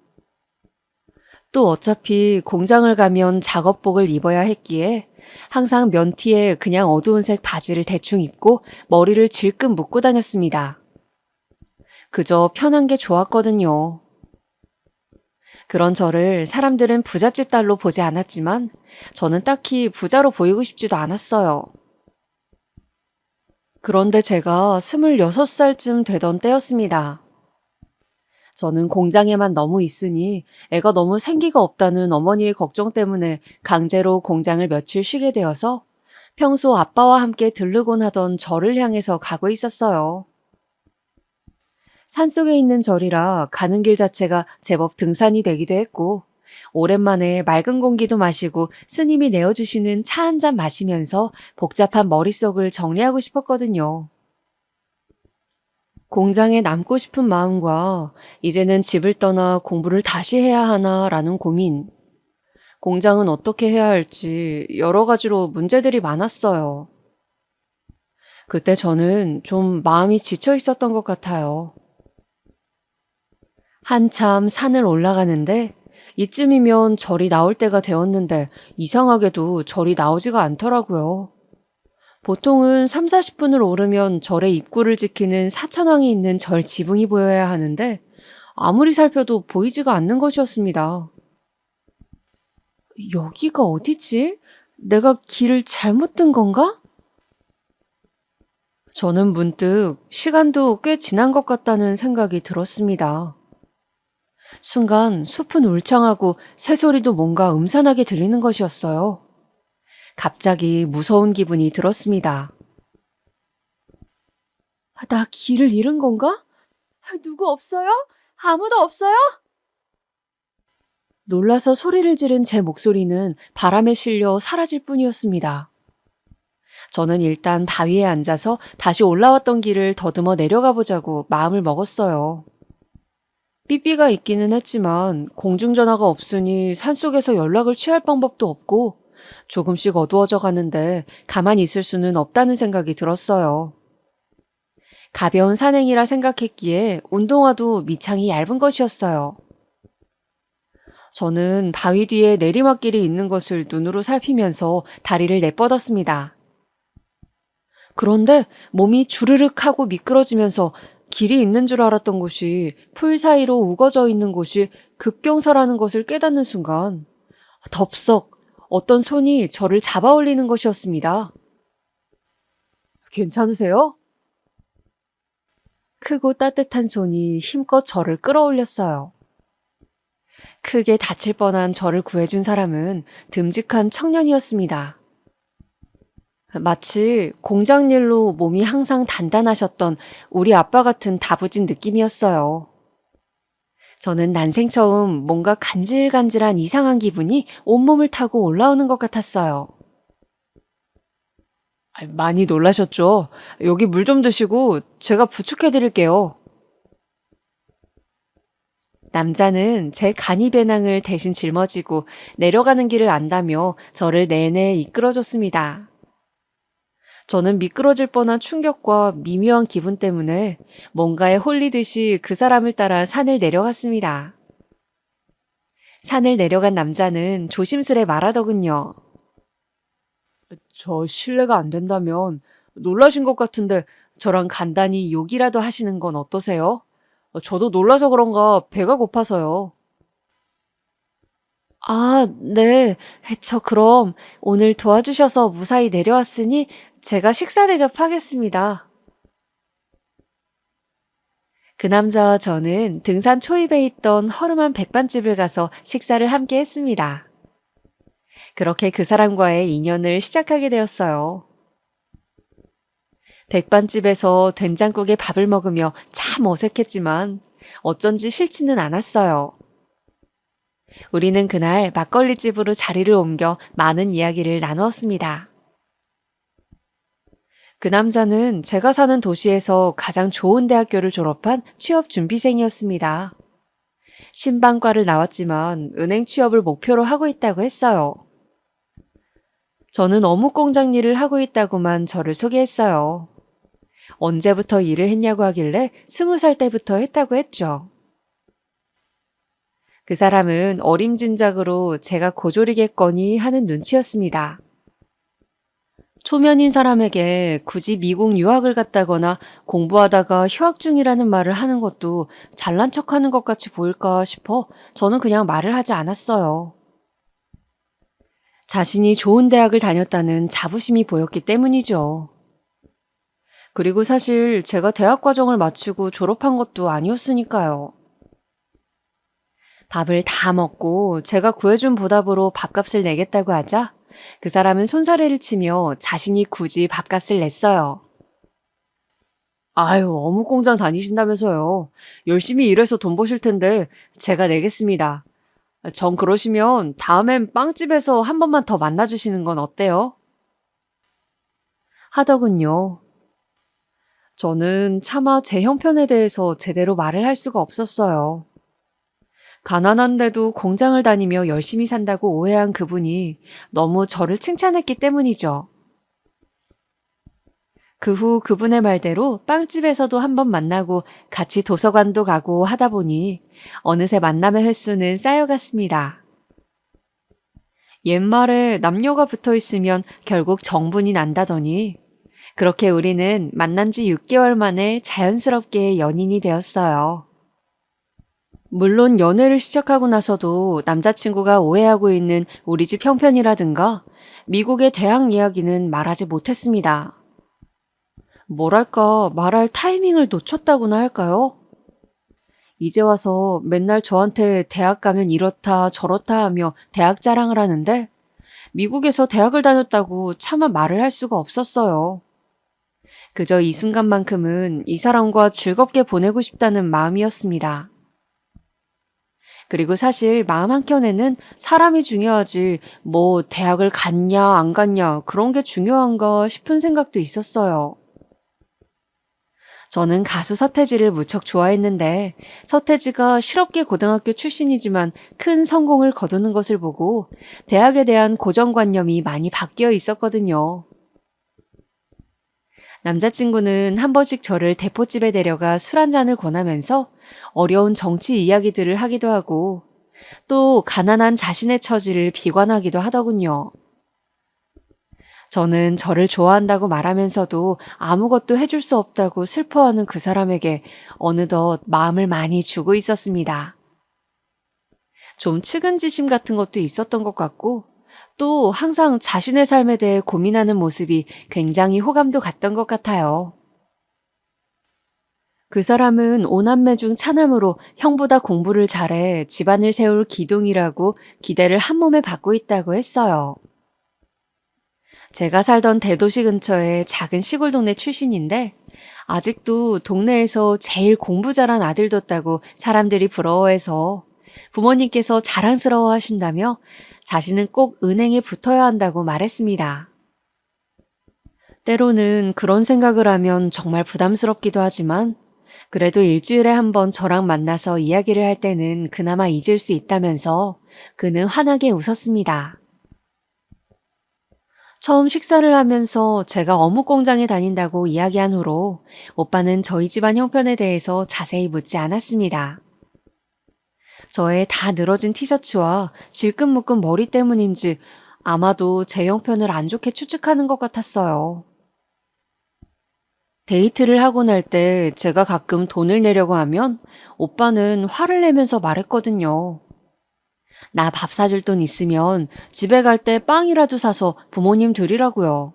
또 어차피 공장을 가면 작업복을 입어야 했기에 항상 면티에 그냥 어두운 색 바지를 대충 입고 머리를 질끈 묶고 다녔습니다. 그저 편한 게 좋았거든요. 그런 저를 사람들은 부잣집 딸로 보지 않았지만 저는 딱히 부자로 보이고 싶지도 않았어요. 그런데 제가 26살쯤 되던 때였습니다. 저는 공장에만 너무 있으니 애가 너무 생기가 없다는 어머니의 걱정 때문에 강제로 공장을 며칠 쉬게 되어서 평소 아빠와 함께 들르곤 하던 절을 향해서 가고 있었어요. 산속에 있는 절이라 가는 길 자체가 제법 등산이 되기도 했고 오랜만에 맑은 공기도 마시고 스님이 내어주시는 차 한 잔 마시면서 복잡한 머릿속을 정리하고 싶었거든요. 공장에 남고 싶은 마음과 이제는 집을 떠나 공부를 다시 해야 하나라는 고민. 공장은 어떻게 해야 할지 여러 가지로 문제들이 많았어요. 그때 저는 좀 마음이 지쳐 있었던 것 같아요. 한참 산을 올라가는데 이쯤이면 절이 나올 때가 되었는데 이상하게도 절이 나오지가 않더라고요. 보통은 3, 40분을 오르면 절의 입구를 지키는 사천왕이 있는 절 지붕이 보여야 하는데 아무리 살펴도 보이지가 않는 것이었습니다. 여기가 어디지? 내가 길을 잘못 든 건가? 저는 문득 시간도 꽤 지난 것 같다는 생각이 들었습니다. 순간 숲은 울창하고 새소리도 뭔가 음산하게 들리는 것이었어요. 갑자기 무서운 기분이 들었습니다. 나 길을 잃은 건가? 누구 없어요? 아무도 없어요? 놀라서 소리를 지른 제 목소리는 바람에 실려 사라질 뿐이었습니다. 저는 일단 바위에 앉아서 다시 올라왔던 길을 더듬어 내려가 보자고 마음을 먹었어요. 삐삐가 있기는 했지만 공중전화가 없으니 산속에서 연락을 취할 방법도 없고 조금씩 어두워져 가는데 가만히 있을 수는 없다는 생각이 들었어요. 가벼운 산행이라 생각했기에 운동화도 밑창이 얇은 것이었어요. 저는 바위 뒤에 내리막길이 있는 것을 눈으로 살피면서 다리를 내뻗었습니다. 그런데 몸이 주르륵 하고 미끄러지면서 길이 있는 줄 알았던 곳이 풀 사이로 우거져 있는 곳이 급경사라는 것을 깨닫는 순간 덥석 어떤 손이 저를 잡아 올리는 것이었습니다. 괜찮으세요? 크고 따뜻한 손이 힘껏 저를 끌어올렸어요. 크게 다칠 뻔한 저를 구해준 사람은 듬직한 청년이었습니다. 마치 공장 일로 몸이 항상 단단하셨던 우리 아빠 같은 다부진 느낌이었어요. 저는 난생 처음 뭔가 간질간질한 이상한 기분이 온몸을 타고 올라오는 것 같았어요. 많이 놀라셨죠? 여기 물 좀 드시고 제가 부축해드릴게요. 남자는 제 간이배낭을 대신 짊어지고 내려가는 길을 안다며 저를 내내 이끌어줬습니다. 저는 미끄러질 뻔한 충격과 미묘한 기분 때문에 뭔가에 홀리듯이 그 사람을 따라 산을 내려갔습니다. 산을 내려간 남자는 조심스레 말하더군요. 저 실례가 안 된다면 놀라신 것 같은데 저랑 간단히 욕이라도 하시는 건 어떠세요? 저도 놀라서 그런가 배가 고파서요. 아, 네. 저 그럼 오늘 도와주셔서 무사히 내려왔으니 제가 식사 대접하겠습니다. 그 남자와 저는 등산 초입에 있던 허름한 백반집을 가서 식사를 함께 했습니다. 그렇게 그 사람과의 인연을 시작하게 되었어요. 백반집에서 된장국에 밥을 먹으며 참 어색했지만 어쩐지 싫지는 않았어요. 우리는 그날 막걸리집으로 자리를 옮겨 많은 이야기를 나누었습니다. 그 남자는 제가 사는 도시에서 가장 좋은 대학교를 졸업한 취업 준비생이었습니다. 신방과를 나왔지만 은행 취업을 목표로 하고 있다고 했어요. 저는 어묵 공장 일을 하고 있다고만 저를 소개했어요. 언제부터 일을 했냐고 하길래 20살 때부터 했다고 했죠. 그 사람은 어림짐작으로 제가 고졸이겠거니 하는 눈치였습니다. 초면인 사람에게 굳이 미국 유학을 갔다거나 공부하다가 휴학 중이라는 말을 하는 것도 잘난 척하는 것 같이 보일까 싶어 저는 그냥 말을 하지 않았어요. 자신이 좋은 대학을 다녔다는 자부심이 보였기 때문이죠. 그리고 사실 제가 대학 과정을 마치고 졸업한 것도 아니었으니까요. 밥을 다 먹고 제가 구해준 보답으로 밥값을 내겠다고 하자 그 사람은 손사래를 치며 자신이 굳이 밥값을 냈어요. 아유, 어묵 공장 다니신다면서요. 열심히 일해서 돈 버실 텐데 제가 내겠습니다. 전 그러시면 다음엔 빵집에서 한 번만 더 만나주시는 건 어때요? 하더군요. 저는 차마 제 형편에 대해서 제대로 말을 할 수가 없었어요. 가난한데도 공장을 다니며 열심히 산다고 오해한 그분이 너무 저를 칭찬했기 때문이죠. 그 후 그분의 말대로 빵집에서도 한번 만나고 같이 도서관도 가고 하다 보니 어느새 만남의 횟수는 쌓여갔습니다. 옛말에 남녀가 붙어 있으면 결국 정분이 난다더니 그렇게 우리는 만난 지 6개월 만에 자연스럽게 연인이 되었어요. 물론 연애를 시작하고 나서도 남자친구가 오해하고 있는 우리 집 형편이라든가 미국의 대학 이야기는 말하지 못했습니다. 뭐랄까 말할 타이밍을 놓쳤다고나 할까요? 이제 와서 맨날 저한테 대학 가면 이렇다 저렇다 하며 대학 자랑을 하는데 미국에서 대학을 다녔다고 차마 말을 할 수가 없었어요. 그저 이 순간만큼은 이 사람과 즐겁게 보내고 싶다는 마음이었습니다. 그리고 사실 마음 한켠에는 사람이 중요하지 뭐 대학을 갔냐 안 갔냐 그런 게 중요한가 싶은 생각도 있었어요. 저는 가수 서태지를 무척 좋아했는데 서태지가 실업계 고등학교 출신이지만 큰 성공을 거두는 것을 보고 대학에 대한 고정관념이 많이 바뀌어 있었거든요. 남자친구는 한 번씩 저를 대포집에 데려가 술 한 잔을 권하면서 어려운 정치 이야기들을 하기도 하고 또 가난한 자신의 처지를 비관하기도 하더군요. 저는 저를 좋아한다고 말하면서도 아무것도 해줄 수 없다고 슬퍼하는 그 사람에게 어느덧 마음을 많이 주고 있었습니다. 좀 측은지심 같은 것도 있었던 것 같고 또 항상 자신의 삶에 대해 고민하는 모습이 굉장히 호감도 갔던 것 같아요. 그 사람은 오남매 중 차남으로 형보다 공부를 잘해 집안을 세울 기둥이라고 기대를 한 몸에 받고 있다고 했어요. 제가 살던 대도시 근처의 작은 시골 동네 출신인데 아직도 동네에서 제일 공부 잘한 아들 뒀다고 사람들이 부러워해서 부모님께서 자랑스러워 하신다며 자신은 꼭 은행에 붙어야 한다고 말했습니다. 때로는 그런 생각을 하면 정말 부담스럽기도 하지만 그래도 일주일에 한 번 저랑 만나서 이야기를 할 때는 그나마 잊을 수 있다면서 그는 환하게 웃었습니다. 처음 식사를 하면서 제가 어묵 공장에 다닌다고 이야기한 후로 오빠는 저희 집안 형편에 대해서 자세히 묻지 않았습니다. 저의 다 늘어진 티셔츠와 질끈묶은 머리 때문인지 아마도 제 형편을 안 좋게 추측하는 것 같았어요. 데이트를 하고 날 때 제가 가끔 돈을 내려고 하면 오빠는 화를 내면서 말했거든요. 나 밥 사줄 돈 있으면 집에 갈 때 빵이라도 사서 부모님 드리라고요.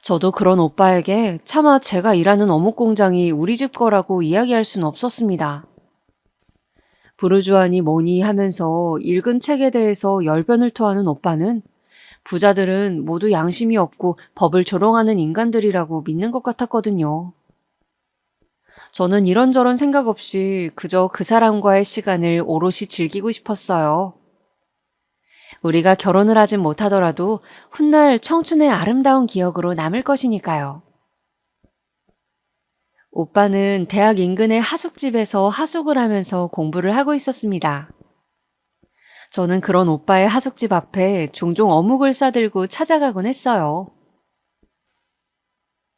저도 그런 오빠에게 차마 제가 일하는 어묵 공장이 우리 집 거라고 이야기할 순 없었습니다. 부르주아니 뭐니 하면서 읽은 책에 대해서 열변을 토하는 오빠는 부자들은 모두 양심이 없고 법을 조롱하는 인간들이라고 믿는 것 같았거든요. 저는 이런저런 생각 없이 그저 그 사람과의 시간을 오롯이 즐기고 싶었어요. 우리가 결혼을 하진 못하더라도 훗날 청춘의 아름다운 기억으로 남을 것이니까요. 오빠는 대학 인근의 하숙집에서 하숙을 하면서 공부를 하고 있었습니다. 저는 그런 오빠의 하숙집 앞에 종종 어묵을 싸들고 찾아가곤 했어요.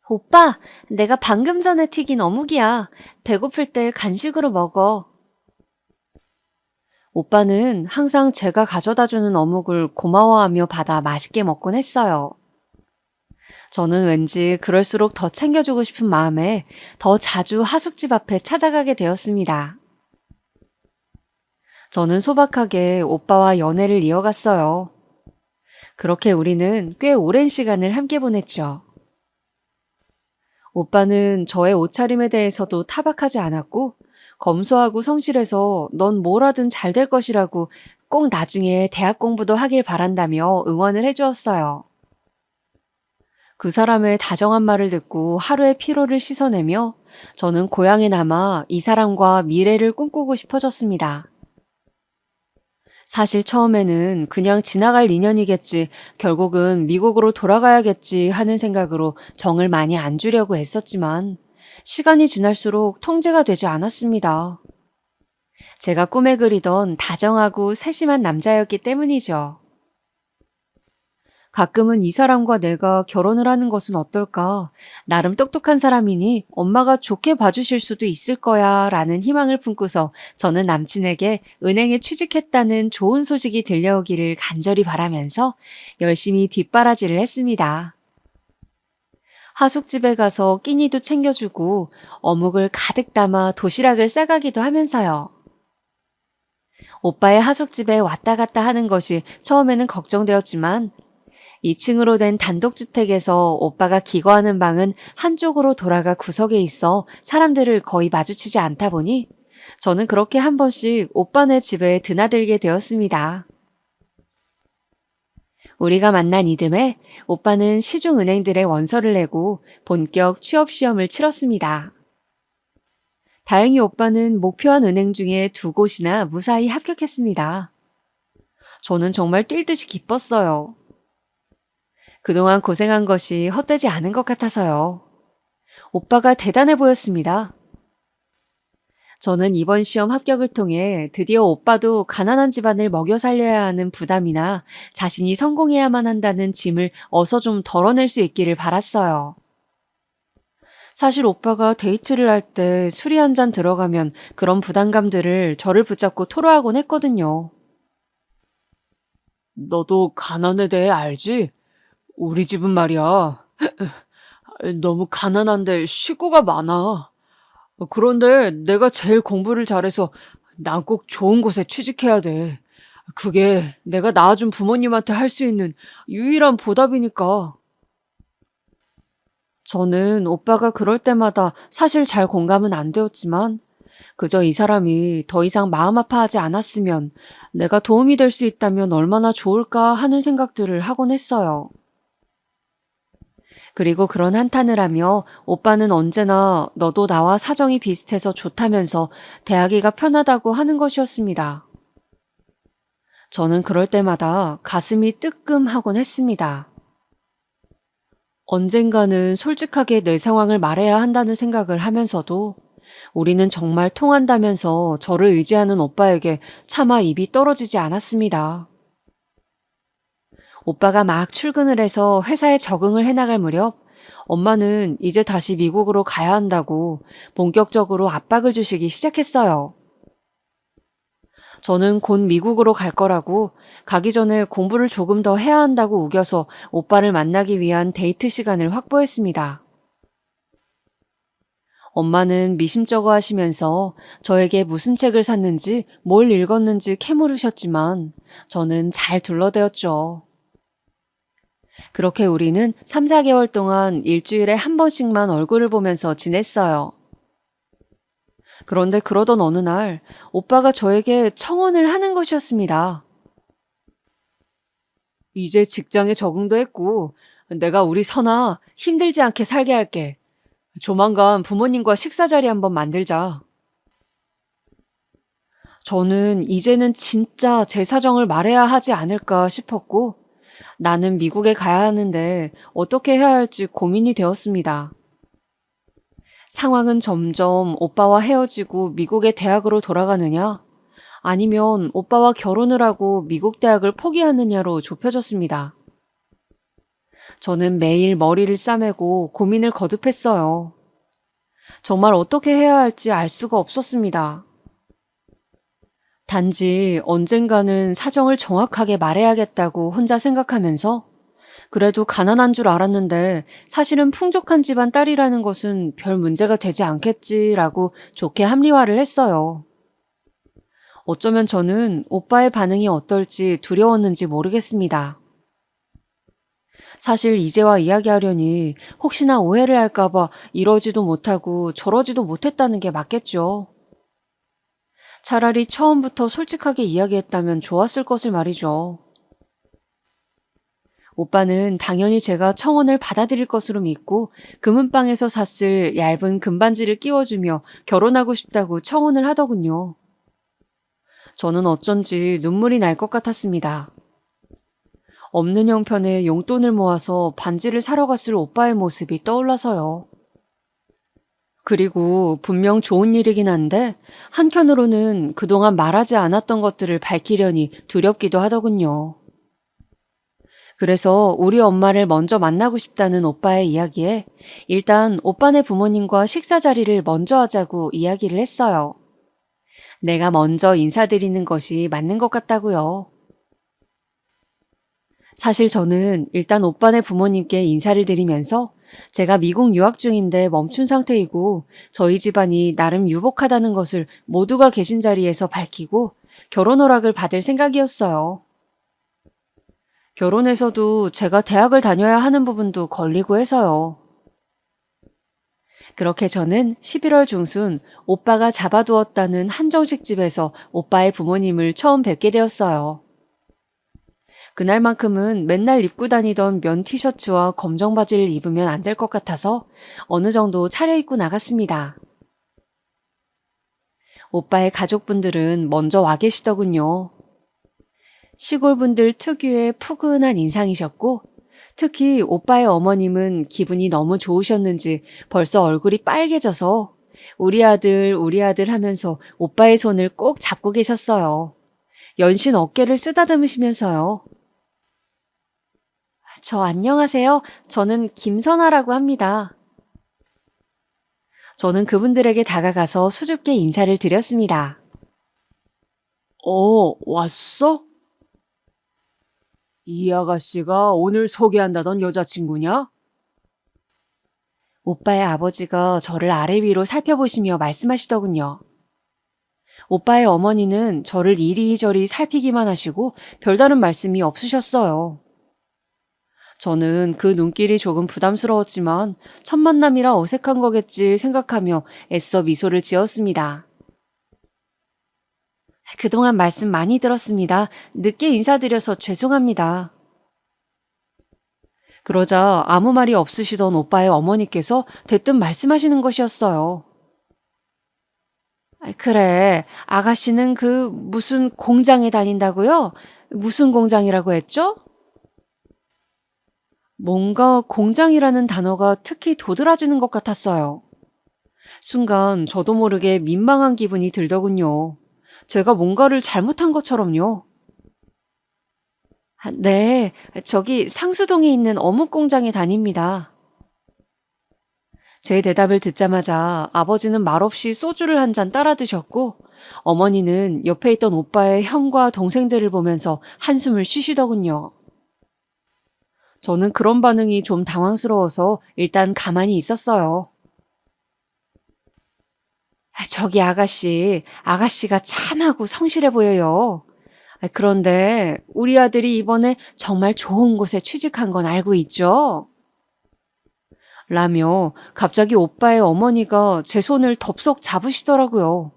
오빠, 내가 방금 전에 튀긴 어묵이야. 배고플 때 간식으로 먹어. 오빠는 항상 제가 가져다 주는 어묵을 고마워하며 받아 맛있게 먹곤 했어요. 저는 왠지 그럴수록 더 챙겨주고 싶은 마음에 더 자주 하숙집 앞에 찾아가게 되었습니다. 저는 소박하게 오빠와 연애를 이어갔어요. 그렇게 우리는 꽤 오랜 시간을 함께 보냈죠. 오빠는 저의 옷차림에 대해서도 타박하지 않았고 검소하고 성실해서 넌 뭘 하든 잘 될 것이라고 꼭 나중에 대학 공부도 하길 바란다며 응원을 해주었어요. 그 사람의 다정한 말을 듣고 하루의 피로를 씻어내며 저는 고향에 남아 이 사람과 미래를 꿈꾸고 싶어졌습니다. 사실 처음에는 그냥 지나갈 인연이겠지, 결국은 미국으로 돌아가야겠지 하는 생각으로 정을 많이 안 주려고 애썼지만 시간이 지날수록 통제가 되지 않았습니다. 제가 꿈에 그리던 다정하고 세심한 남자였기 때문이죠. 가끔은 이 사람과 내가 결혼을 하는 것은 어떨까? 나름 똑똑한 사람이니 엄마가 좋게 봐주실 수도 있을 거야 라는 희망을 품고서 저는 남친에게 은행에 취직했다는 좋은 소식이 들려오기를 간절히 바라면서 열심히 뒷바라지를 했습니다. 하숙집에 가서 끼니도 챙겨주고 어묵을 가득 담아 도시락을 싸가기도 하면서요. 오빠의 하숙집에 왔다 갔다 하는 것이 처음에는 걱정되었지만 2층으로 된 단독주택에서 오빠가 기거하는 방은 한쪽으로 돌아가 구석에 있어 사람들을 거의 마주치지 않다 보니 저는 그렇게 한 번씩 오빠네 집에 드나들게 되었습니다. 우리가 만난 이듬해 오빠는 시중은행들의 원서를 내고 본격 취업시험을 치렀습니다. 다행히 오빠는 목표한 은행 중에 2곳이나 무사히 합격했습니다. 저는 정말 뛸 듯이 기뻤어요. 그동안 고생한 것이 헛되지 않은 것 같아서요. 오빠가 대단해 보였습니다. 저는 이번 시험 합격을 통해 드디어 오빠도 가난한 집안을 먹여 살려야 하는 부담이나 자신이 성공해야만 한다는 짐을 어서 좀 덜어낼 수 있기를 바랐어요. 사실 오빠가 데이트를 할 때 술이 한 잔 들어가면 그런 부담감들을 저를 붙잡고 토로하곤 했거든요. 너도 가난에 대해 알지? 우리 집은 말이야. 너무 가난한데 식구가 많아. 그런데 내가 제일 공부를 잘해서 난 꼭 좋은 곳에 취직해야 돼. 그게 내가 낳아준 부모님한테 할 수 있는 유일한 보답이니까. 저는 오빠가 그럴 때마다 사실 잘 공감은 안 되었지만 그저 이 사람이 더 이상 마음 아파하지 않았으면 내가 도움이 될 수 있다면 얼마나 좋을까 하는 생각들을 하곤 했어요. 그리고 그런 한탄을 하며 오빠는 언제나 너도 나와 사정이 비슷해서 좋다면서 대하기가 편하다고 하는 것이었습니다. 저는 그럴 때마다 가슴이 뜨끔하곤 했습니다. 언젠가는 솔직하게 내 상황을 말해야 한다는 생각을 하면서도 우리는 정말 통한다면서 저를 의지하는 오빠에게 차마 입이 떨어지지 않았습니다. 오빠가 막 출근을 해서 회사에 적응을 해나갈 무렵 엄마는 이제 다시 미국으로 가야 한다고 본격적으로 압박을 주시기 시작했어요. 저는 곧 미국으로 갈 거라고 가기 전에 공부를 조금 더 해야 한다고 우겨서 오빠를 만나기 위한 데이트 시간을 확보했습니다. 엄마는 미심쩍어 하시면서 저에게 무슨 책을 샀는지 뭘 읽었는지 캐물으셨지만 저는 잘 둘러대었죠. 그렇게 우리는 3, 4개월 동안 일주일에 한 번씩만 얼굴을 보면서 지냈어요. 그런데 그러던 어느 날 오빠가 저에게 청혼을 하는 것이었습니다. 이제 직장에 적응도 했고, 내가 우리 선아 힘들지 않게 살게 할게. 조만간 부모님과 식사 자리 한번 만들자. 저는 이제는 진짜 제 사정을 말해야 하지 않을까 싶었고, 나는 미국에 가야 하는데 어떻게 해야 할지 고민이 되었습니다. 상황은 점점 오빠와 헤어지고 미국의 대학으로 돌아가느냐, 아니면 오빠와 결혼을 하고 미국 대학을 포기하느냐로 좁혀졌습니다. 저는 매일 머리를 싸매고 고민을 거듭했어요. 정말 어떻게 해야 할지 알 수가 없었습니다. 단지 언젠가는 사정을 정확하게 말해야겠다고 혼자 생각하면서 그래도 가난한 줄 알았는데 사실은 풍족한 집안 딸이라는 것은 별 문제가 되지 않겠지라고 좋게 합리화를 했어요. 어쩌면 저는 오빠의 반응이 어떨지 두려웠는지 모르겠습니다. 사실 이제와 이야기하려니 혹시나 오해를 할까봐 이러지도 못하고 저러지도 못했다는 게 맞겠죠. 차라리 처음부터 솔직하게 이야기했다면 좋았을 것을 말이죠. 오빠는 당연히 제가 청혼을 받아들일 것으로 믿고 금은방에서 샀을 얇은 금반지를 끼워주며 결혼하고 싶다고 청혼을 하더군요. 저는 어쩐지 눈물이 날 것 같았습니다. 없는 형편에 용돈을 모아서 반지를 사러 갔을 오빠의 모습이 떠올라서요. 그리고 분명 좋은 일이긴 한데 한편으로는 그동안 말하지 않았던 것들을 밝히려니 두렵기도 하더군요. 그래서 우리 엄마를 먼저 만나고 싶다는 오빠의 이야기에 일단 오빠네 부모님과 식사 자리를 먼저 하자고 이야기를 했어요. 내가 먼저 인사드리는 것이 맞는 것 같다고요. 사실 저는 일단 오빠네 부모님께 인사를 드리면서 제가 미국 유학 중인데 멈춘 상태이고 저희 집안이 나름 유복하다는 것을 모두가 계신 자리에서 밝히고 결혼 허락을 받을 생각이었어요. 결혼해서도 제가 대학을 다녀야 하는 부분도 걸리고 해서요. 그렇게 저는 11월 중순 오빠가 잡아두었다는 한정식 집에서 오빠의 부모님을 처음 뵙게 되었어요. 그날만큼은 맨날 입고 다니던 면 티셔츠와 검정 바지를 입으면 안 될 것 같아서 어느 정도 차려입고 나갔습니다. 오빠의 가족분들은 먼저 와 계시더군요. 시골분들 특유의 푸근한 인상이셨고 특히 오빠의 어머님은 기분이 너무 좋으셨는지 벌써 얼굴이 빨개져서 우리 아들 하면서 오빠의 손을 꼭 잡고 계셨어요. 연신 어깨를 쓰다듬으시면서요. 저 안녕하세요. 저는 김선아라고 합니다. 저는 그분들에게 다가가서 수줍게 인사를 드렸습니다. 왔어? 이 아가씨가 오늘 소개한다던 여자친구냐? 오빠의 아버지가 저를 아래 위로 살펴보시며 말씀하시더군요. 오빠의 어머니는 저를 이리저리 살피기만 하시고 별다른 말씀이 없으셨어요. 저는 그 눈길이 조금 부담스러웠지만 첫 만남이라 어색한 거겠지 생각하며 애써 미소를 지었습니다. 그동안 말씀 많이 들었습니다. 늦게 인사드려서 죄송합니다. 그러자 아무 말이 없으시던 오빠의 어머니께서 대뜸 말씀하시는 것이었어요. 그래, 아가씨는 그 무슨 공장에 다닌다고요? 무슨 공장이라고 했죠? 뭔가 공장이라는 단어가 특히 도드라지는 것 같았어요. 순간 저도 모르게 민망한 기분이 들더군요. 제가 뭔가를 잘못한 것처럼요. 네, 저기 상수동에 있는 어묵 공장에 다닙니다. 제 대답을 듣자마자 아버지는 말없이 소주를 한 잔 따라 드셨고 어머니는 옆에 있던 오빠의 형과 동생들을 보면서 한숨을 쉬시더군요. 저는 그런 반응이 좀 당황스러워서 일단 가만히 있었어요. 저기 아가씨가 참하고 성실해 보여요. 그런데 우리 아들이 이번에 정말 좋은 곳에 취직한 건 알고 있죠? 라며 갑자기 오빠의 어머니가 제 손을 덥석 잡으시더라고요.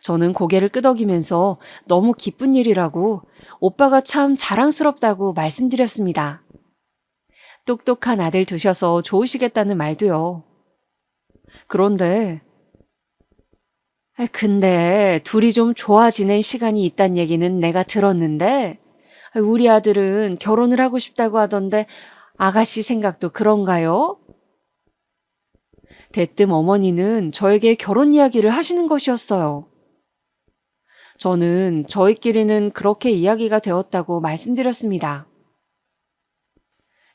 저는 고개를 끄덕이면서 너무 기쁜 일이라고 오빠가 참 자랑스럽다고 말씀드렸습니다. 똑똑한 아들 두셔서 좋으시겠다는 말도요. 그런데 근데 둘이 좀 좋아 지낸 시간이 있단 얘기는 내가 들었는데 우리 아들은 결혼을 하고 싶다고 하던데 아가씨 생각도 그런가요? 대뜸 어머니는 저에게 결혼 이야기를 하시는 것이었어요. 저는 저희끼리는 그렇게 이야기가 되었다고 말씀드렸습니다.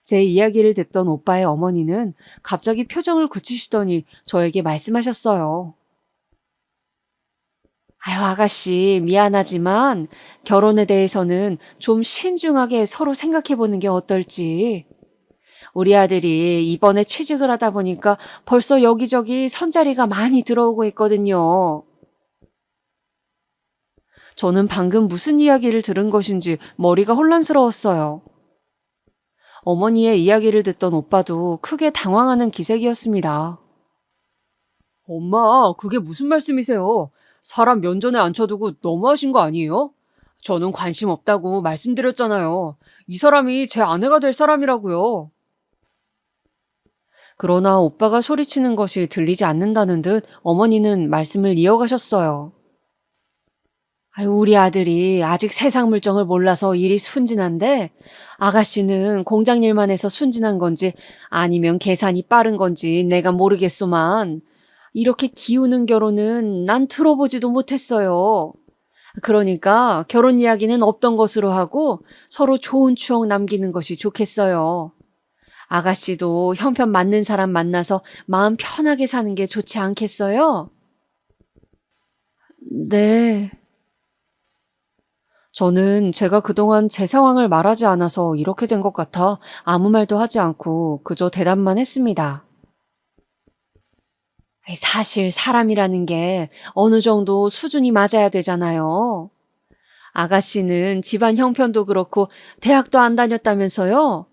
제 이야기를 듣던 오빠의 어머니는 갑자기 표정을 굳히시더니 저에게 말씀하셨어요. 아유, 아가씨, 미안하지만 결혼에 대해서는 좀 신중하게 서로 생각해 보는 게 어떨지. 우리 아들이 이번에 취직을 하다 보니까 벌써 여기저기 선자리가 많이 들어오고 있거든요. 저는 방금 무슨 이야기를 들은 것인지 머리가 혼란스러웠어요. 어머니의 이야기를 듣던 오빠도 크게 당황하는 기색이었습니다. 엄마, 그게 무슨 말씀이세요? 사람 면전에 앉혀두고 너무하신 거 아니에요? 저는 관심 없다고 말씀드렸잖아요. 이 사람이 제 아내가 될 사람이라고요. 그러나 오빠가 소리치는 것이 들리지 않는다는 듯 어머니는 말씀을 이어가셨어요. 아유, 우리 아들이 아직 세상 물정을 몰라서 일이 순진한데 아가씨는 공장 일만 해서 순진한 건지 아니면 계산이 빠른 건지 내가 모르겠소만 이렇게 기우는 결혼은 난 들어보지도 못했어요. 그러니까 결혼 이야기는 없던 것으로 하고 서로 좋은 추억 남기는 것이 좋겠어요. 아가씨도 형편 맞는 사람 만나서 마음 편하게 사는 게 좋지 않겠어요? 네. 저는 제가 그동안 제 상황을 말하지 않아서 이렇게 된 것 같아 아무 말도 하지 않고 그저 대답만 했습니다. 사실 사람이라는 게 어느 정도 수준이 맞아야 되잖아요. 아가씨는 집안 형편도 그렇고 대학도 안 다녔다면서요?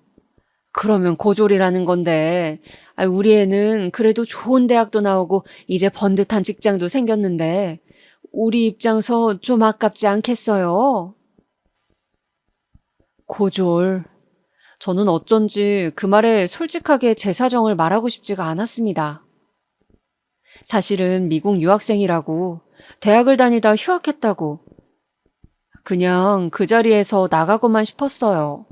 그러면 고졸이라는 건데, 우리 애는 그래도 좋은 대학도 나오고 이제 번듯한 직장도 생겼는데, 우리 입장서 좀 아깝지 않겠어요? 고졸. 저는 어쩐지 그 말에 솔직하게 제 사정을 말하고 싶지가 않았습니다. 사실은 미국 유학생이라고, 대학을 다니다 휴학했다고, 그냥 그 자리에서 나가고만 싶었어요.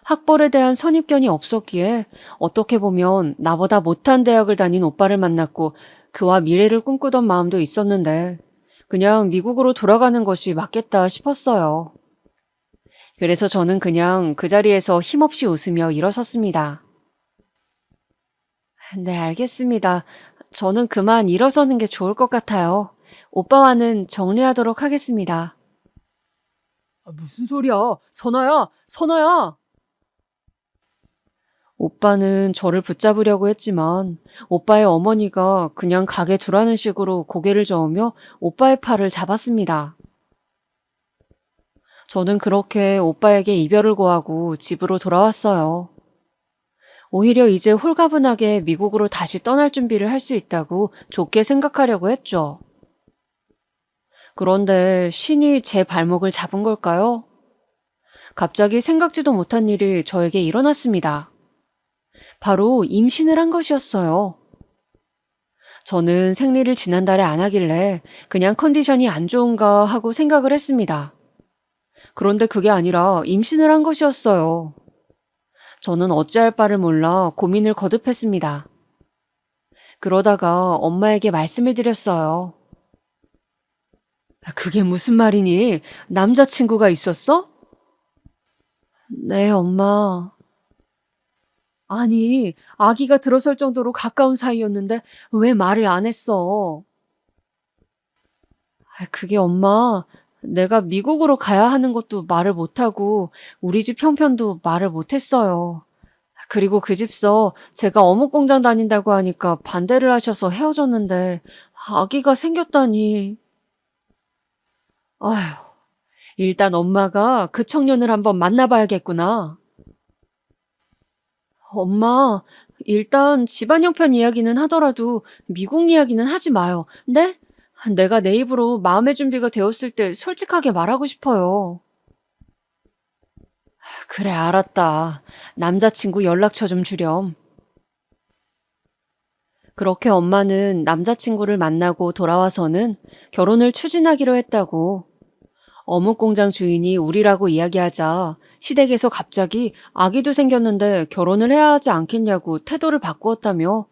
학벌에 대한 선입견이 없었기에 어떻게 보면 나보다 못한 대학을 다닌 오빠를 만났고 그와 미래를 꿈꾸던 마음도 있었는데 그냥 미국으로 돌아가는 것이 맞겠다 싶었어요. 그래서 저는 그냥 그 자리에서 힘없이 웃으며 일어섰습니다. 네, 알겠습니다. 저는 그만 일어서는 게 좋을 것 같아요. 오빠와는 정리하도록 하겠습니다. 무슨 소리야? 선아야, 선아야! 오빠는 저를 붙잡으려고 했지만 오빠의 어머니가 그냥 가게 두라는 식으로 고개를 저으며 오빠의 팔을 잡았습니다. 저는 그렇게 오빠에게 이별을 고하고 집으로 돌아왔어요. 오히려 이제 홀가분하게 미국으로 다시 떠날 준비를 할 수 있다고 좋게 생각하려고 했죠. 그런데 신이 제 발목을 잡은 걸까요? 갑자기 생각지도 못한 일이 저에게 일어났습니다. 바로 임신을 한 것이었어요. 저는 생리를 지난달에 안 하길래 그냥 컨디션이 안 좋은가 하고 생각을 했습니다. 그런데 그게 아니라 임신을 한 것이었어요. 저는 어찌할 바를 몰라 고민을 거듭했습니다. 그러다가 엄마에게 말씀을 드렸어요. 그게 무슨 말이니? 남자친구가 있었어? 네, 엄마. 아니, 아기가 들어설 정도로 가까운 사이였는데 왜 말을 안 했어? 그게 엄마, 내가 미국으로 가야 하는 것도 말을 못하고 우리 집 형편도 말을 못했어요. 그리고 그 집서 제가 어묵 공장 다닌다고 하니까 반대를 하셔서 헤어졌는데 아기가 생겼다니. 아휴, 일단 엄마가 그 청년을 한번 만나봐야겠구나. 엄마, 일단 집안 형편 이야기는 하더라도 미국 이야기는 하지 마요. 네? 내가 내 입으로 마음의 준비가 되었을 때 솔직하게 말하고 싶어요. 그래, 알았다. 남자친구 연락처 좀 주렴. 그렇게 엄마는 남자친구를 만나고 돌아와서는 결혼을 추진하기로 했다고. 어묵 공장 주인이 우리라고 이야기하자 시댁에서 갑자기 아기도 생겼는데 결혼을 해야 하지 않겠냐고 태도를 바꾸었다며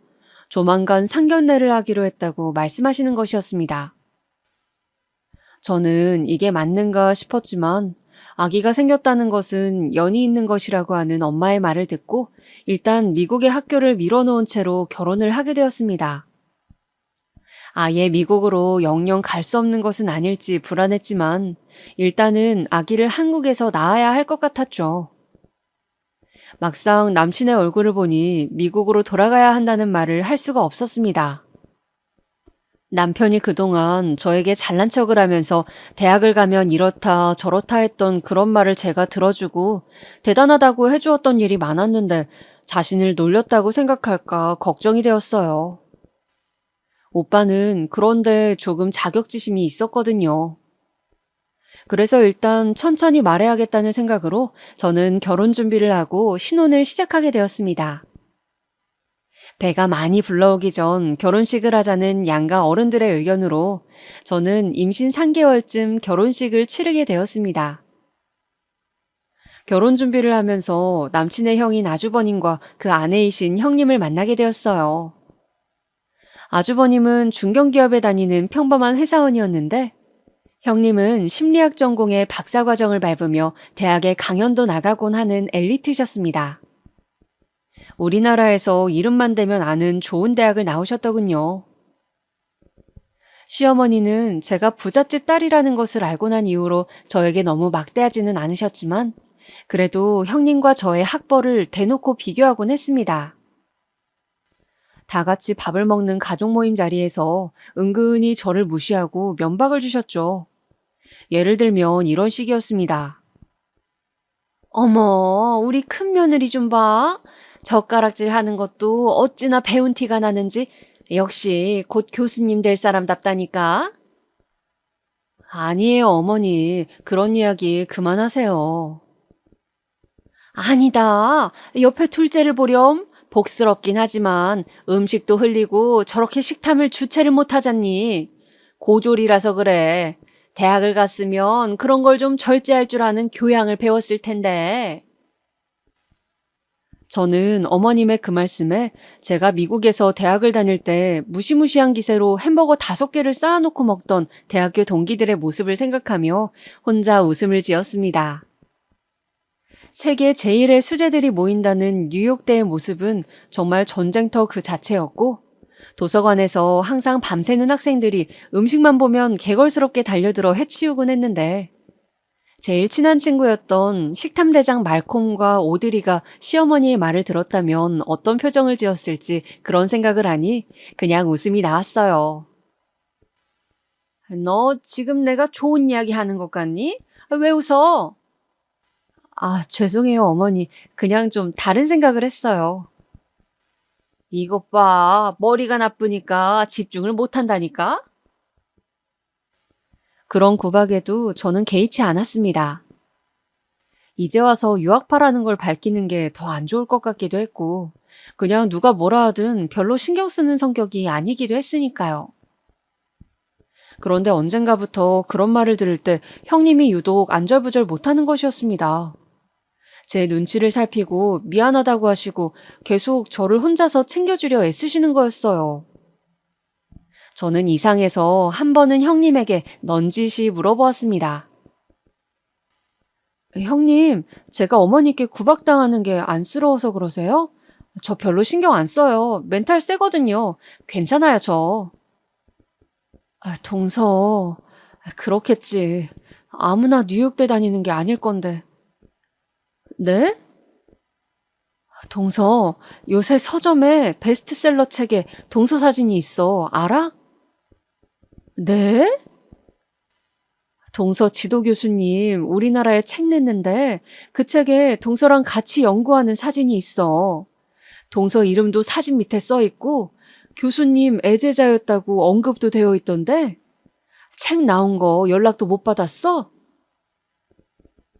조만간 상견례를 하기로 했다고 말씀하시는 것이었습니다. 저는 이게 맞는가 싶었지만 아기가 생겼다는 것은 연이 있는 것이라고 하는 엄마의 말을 듣고 일단 미국의 학교를 밀어놓은 채로 결혼을 하게 되었습니다. 아예 미국으로 영영 갈 수 없는 것은 아닐지 불안했지만 일단은 아기를 한국에서 낳아야 할 것 같았죠. 막상 남친의 얼굴을 보니 미국으로 돌아가야 한다는 말을 할 수가 없었습니다. 남편이 그동안 저에게 잘난 척을 하면서 대학을 가면 이렇다 저렇다 했던 그런 말을 제가 들어주고 대단하다고 해주었던 일이 많았는데 자신을 놀렸다고 생각할까 걱정이 되었어요. 오빠는 그런데 조금 자격지심이 있었거든요. 그래서 일단 천천히 말해야겠다는 생각으로 저는 결혼 준비를 하고 신혼을 시작하게 되었습니다. 배가 많이 불러오기 전 결혼식을 하자는 양가 어른들의 의견으로 저는 임신 3개월쯤 결혼식을 치르게 되었습니다. 결혼 준비를 하면서 남친의 형인 아주버님과 그 아내이신 형님을 만나게 되었어요. 아주버님은 중견기업에 다니는 평범한 회사원이었는데 형님은 심리학 전공의 박사과정을 밟으며 대학에 강연도 나가곤 하는 엘리트셨습니다. 우리나라에서 이름만 대면 아는 좋은 대학을 나오셨더군요. 시어머니는 제가 부잣집 딸이라는 것을 알고 난 이후로 저에게 너무 막대하지는 않으셨지만 그래도 형님과 저의 학벌을 대놓고 비교하곤 했습니다. 다 같이 밥을 먹는 가족 모임 자리에서 은근히 저를 무시하고 면박을 주셨죠. 예를 들면 이런 식이었습니다. 어머, 우리 큰 며느리 좀 봐. 젓가락질 하는 것도 어찌나 배운 티가 나는지 역시 곧 교수님 될 사람답다니까. 아니에요, 어머니. 그런 이야기 그만하세요. 아니다. 옆에 둘째를 보렴. 복스럽긴 하지만 음식도 흘리고 저렇게 식탐을 주체를 못하잖니. 고졸이라서 그래. 대학을 갔으면 그런 걸 좀 절제할 줄 아는 교양을 배웠을 텐데. 저는 어머님의 그 말씀에 제가 미국에서 대학을 다닐 때 무시무시한 기세로 햄버거 5개를 쌓아놓고 먹던 대학교 동기들의 모습을 생각하며 혼자 웃음을 지었습니다. 세계 제1의 수재들이 모인다는 뉴욕대의 모습은 정말 전쟁터 그 자체였고 도서관에서 항상 밤새는 학생들이 음식만 보면 개걸스럽게 달려들어 해치우곤 했는데 제일 친한 친구였던 식탐대장 말콤과 오드리가 시어머니의 말을 들었다면 어떤 표정을 지었을지 그런 생각을 하니 그냥 웃음이 나왔어요. 너 지금 내가 좋은 이야기 하는 것 같니? 왜 웃어? 아, 죄송해요, 어머니. 그냥 좀 다른 생각을 했어요. 이것 봐. 머리가 나쁘니까 집중을 못한다니까? 그런 구박에도 저는 개의치 않았습니다. 이제 와서 유학파라는 걸 밝히는 게 더 안 좋을 것 같기도 했고, 그냥 누가 뭐라 하든 별로 신경 쓰는 성격이 아니기도 했으니까요. 그런데 언젠가부터 그런 말을 들을 때 형님이 유독 안절부절 못하는 것이었습니다. 제 눈치를 살피고 미안하다고 하시고 계속 저를 혼자서 챙겨주려 애쓰시는 거였어요. 저는 이상해서 한 번은 형님에게 넌지시 물어보았습니다. 형님, 제가 어머니께 구박당하는 게 안쓰러워서 그러세요? 저 별로 신경 안 써요. 멘탈 세거든요. 괜찮아요, 저. 동서, 그렇겠지. 아무나 뉴욕대 다니는 게 아닐 건데. 네? 동서, 요새 서점에 베스트셀러 책에 동서 사진이 있어. 알아? 네? 동서 지도 교수님 우리나라에 책 냈는데 그 책에 동서랑 같이 연구하는 사진이 있어. 동서 이름도 사진 밑에 써 있고 교수님 애제자였다고 언급도 되어 있던데 책 나온 거 연락도 못 받았어?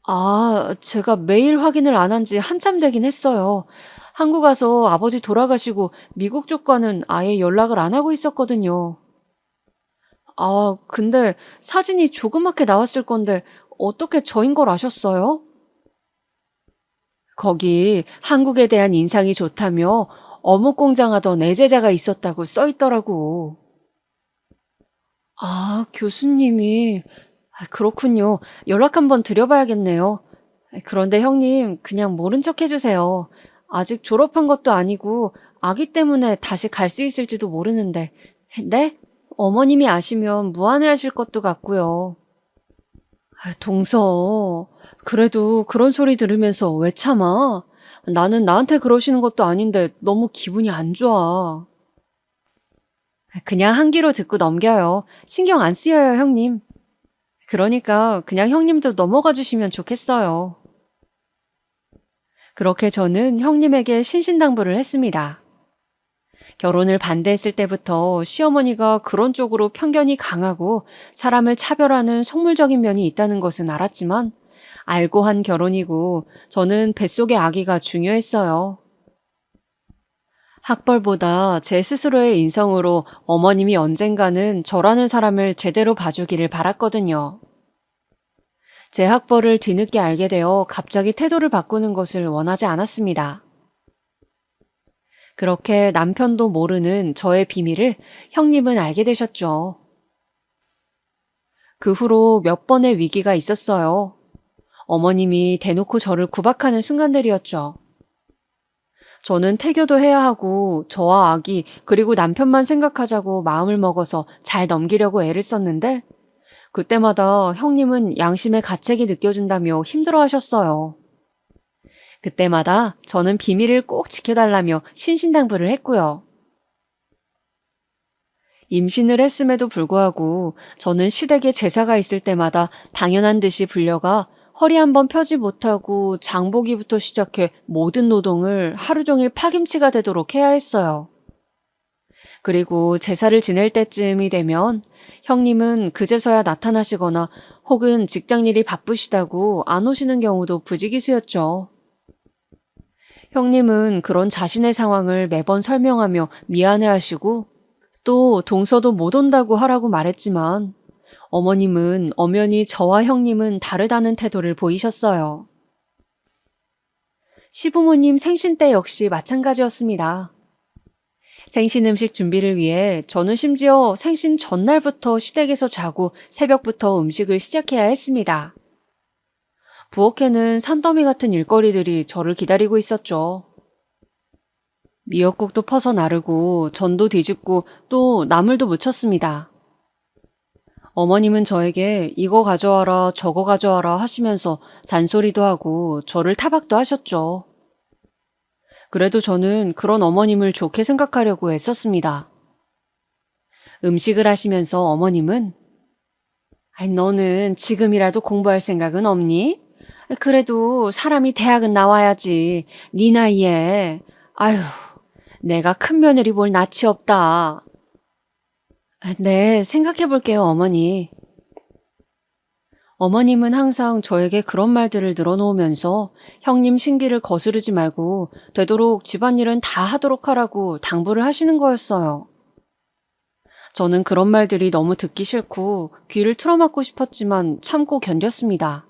아, 제가 메일 확인을 안 한 지 한참 되긴 했어요. 한국 와서 아버지 돌아가시고 미국 쪽과는 아예 연락을 안 하고 있었거든요. 아, 근데 사진이 조그맣게 나왔을 건데 어떻게 저인 걸 아셨어요? 거기 한국에 대한 인상이 좋다며 어묵 공장하던 애제자가 있었다고 써 있더라고. 아, 교수님이. 그렇군요. 연락 한번 드려봐야겠네요. 그런데 형님, 그냥 모른 척 해주세요. 아직 졸업한 것도 아니고 아기 때문에 다시 갈 수 있을지도 모르는데. 네? 어머님이 아시면 무안해하실 것도 같고요. 동서, 그래도 그런 소리 들으면서 왜 참아? 나는 나한테 그러시는 것도 아닌데 너무 기분이 안 좋아. 그냥 한 귀로 듣고 넘겨요. 신경 안 쓰여요, 형님. 그러니까 그냥 형님도 넘어가 주시면 좋겠어요. 그렇게 저는 형님에게 신신당부를 했습니다. 결혼을 반대했을 때부터 시어머니가 그런 쪽으로 편견이 강하고 사람을 차별하는 속물적인 면이 있다는 것은 알았지만 알고 한 결혼이고 저는 뱃속의 아기가 중요했어요. 학벌보다 제 스스로의 인성으로 어머님이 언젠가는 저라는 사람을 제대로 봐주기를 바랐거든요. 제 학벌을 뒤늦게 알게 되어 갑자기 태도를 바꾸는 것을 원하지 않았습니다. 그렇게 남편도 모르는 저의 비밀을 형님은 알게 되셨죠. 그 후로 몇 번의 위기가 있었어요. 어머님이 대놓고 저를 구박하는 순간들이었죠. 저는 태교도 해야 하고 저와 아기 그리고 남편만 생각하자고 마음을 먹어서 잘 넘기려고 애를 썼는데 그때마다 형님은 양심의 가책이 느껴진다며 힘들어하셨어요. 그때마다 저는 비밀을 꼭 지켜달라며 신신당부를 했고요. 임신을 했음에도 불구하고 저는 시댁에 제사가 있을 때마다 당연한 듯이 불려가 허리 한번 펴지 못하고 장보기부터 시작해 모든 노동을 하루 종일 파김치가 되도록 해야 했어요. 그리고 제사를 지낼 때쯤이 되면 형님은 그제서야 나타나시거나 혹은 직장일이 바쁘시다고 안 오시는 경우도 부지기수였죠. 형님은 그런 자신의 상황을 매번 설명하며 미안해하시고 또 동서도 못 온다고 하라고 말했지만 어머님은 엄연히 저와 형님은 다르다는 태도를 보이셨어요. 시부모님 생신 때 역시 마찬가지였습니다. 생신 음식 준비를 위해 저는 심지어 생신 전날부터 시댁에서 자고 새벽부터 음식을 시작해야 했습니다. 부엌에는 산더미 같은 일거리들이 저를 기다리고 있었죠. 미역국도 퍼서 나르고 전도 뒤집고 또 나물도 무쳤습니다. 어머님은 저에게 이거 가져와라 저거 가져와라 하시면서 잔소리도 하고 저를 타박도 하셨죠. 그래도 저는 그런 어머님을 좋게 생각하려고 애썼습니다. 음식을 하시면서 어머님은 아이, 너는 지금이라도 공부할 생각은 없니? 그래도 사람이 대학은 나와야지. 네 나이에. 아휴, 내가 큰 며느리 볼 낯이 없다. 네, 생각해 볼게요, 어머니. 어머님은 항상 저에게 그런 말들을 늘어놓으면서 형님 신기를 거스르지 말고 되도록 집안일은 다 하도록 하라고 당부를 하시는 거였어요. 저는 그런 말들이 너무 듣기 싫고 귀를 틀어막고 싶었지만 참고 견뎠습니다.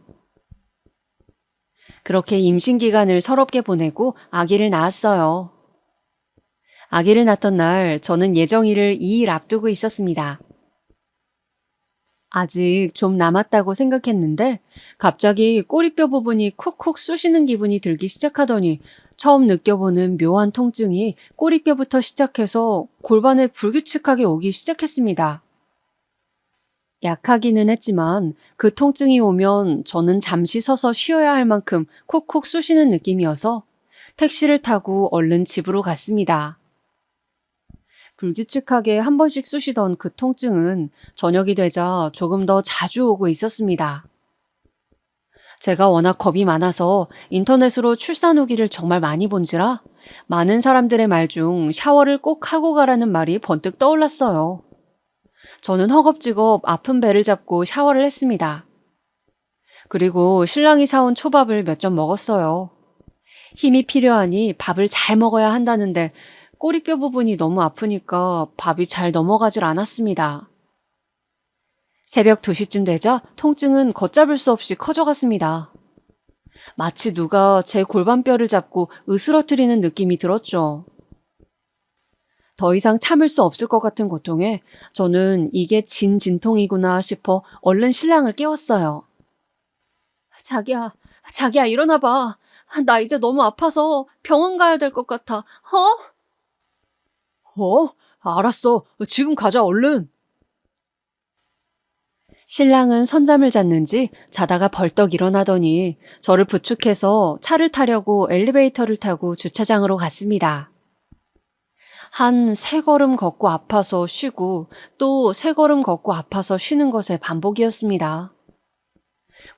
그렇게 임신 기간을 서럽게 보내고 아기를 낳았어요. 아기를 낳던 날 저는 예정일을 2일 앞두고 있었습니다. 아직 좀 남았다고 생각했는데 갑자기 꼬리뼈 부분이 쿡쿡 쑤시는 기분이 들기 시작하더니 처음 느껴보는 묘한 통증이 꼬리뼈부터 시작해서 골반에 불규칙하게 오기 시작했습니다. 약하기는 했지만 그 통증이 오면 저는 잠시 서서 쉬어야 할 만큼 쿡쿡 쑤시는 느낌이어서 택시를 타고 얼른 집으로 갔습니다. 불규칙하게 한 번씩 쑤시던 그 통증은 저녁이 되자 조금 더 자주 오고 있었습니다. 제가 워낙 겁이 많아서 인터넷으로 출산 후기를 정말 많이 본지라 많은 사람들의 말 중 샤워를 꼭 하고 가라는 말이 번뜩 떠올랐어요. 저는 허겁지겁 아픈 배를 잡고 샤워를 했습니다. 그리고 신랑이 사온 초밥을 몇 점 먹었어요. 힘이 필요하니 밥을 잘 먹어야 한다는데 꼬리뼈 부분이 너무 아프니까 밥이 잘 넘어가질 않았습니다. 새벽 2시쯤 되자 통증은 걷잡을 수 없이 커져갔습니다. 마치 누가 제 골반뼈를 잡고 으스러뜨리는 느낌이 들었죠. 더 이상 참을 수 없을 것 같은 고통에 저는 이게 진통이구나 싶어 얼른 신랑을 깨웠어요. 자기야, 일어나봐. 나 이제 너무 아파서 병원 가야 될 것 같아. 알았어. 지금 가자, 얼른. 신랑은 선잠을 잤는지 자다가 벌떡 일어나더니 저를 부축해서 차를 타려고 엘리베이터를 타고 주차장으로 갔습니다. 한 3걸음 걷고 아파서 쉬고 또 3걸음 걷고 아파서 쉬는 것의 반복이었습니다.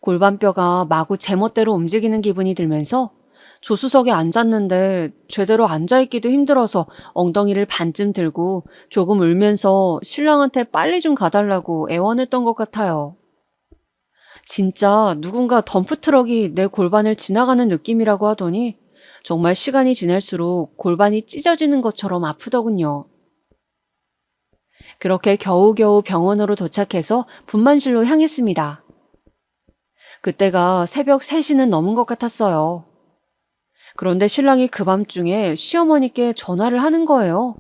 골반뼈가 마구 제멋대로 움직이는 기분이 들면서 조수석에 앉았는데 제대로 앉아있기도 힘들어서 엉덩이를 반쯤 들고 조금 울면서 신랑한테 빨리 좀 가달라고 애원했던 것 같아요. 진짜 누군가 덤프트럭이 내 골반을 지나가는 느낌이라고 하더니 정말 시간이 지날수록 골반이 찢어지는 것처럼 아프더군요. 그렇게 겨우겨우 병원으로 도착해서 분만실로 향했습니다. 그때가 새벽 3시는 넘은 것 같았어요. 그런데 신랑이 그 밤중에 시어머니께 전화를 하는 거예요.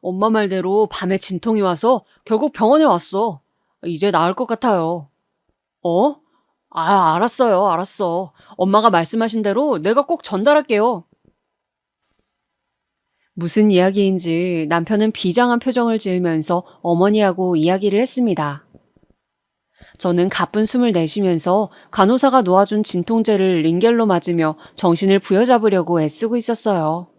엄마 말대로 밤에 진통이 와서 결국 병원에 왔어. 이제 나을 것 같아요. 알았어. 엄마가 말씀하신 대로 내가 꼭 전달할게요. 무슨 이야기인지 남편은 비장한 표정을 지으면서 어머니하고 이야기를 했습니다. 저는 가쁜 숨을 내쉬면서 간호사가 놓아준 진통제를 링겔로 맞으며 정신을 부여잡으려고 애쓰고 있었어요.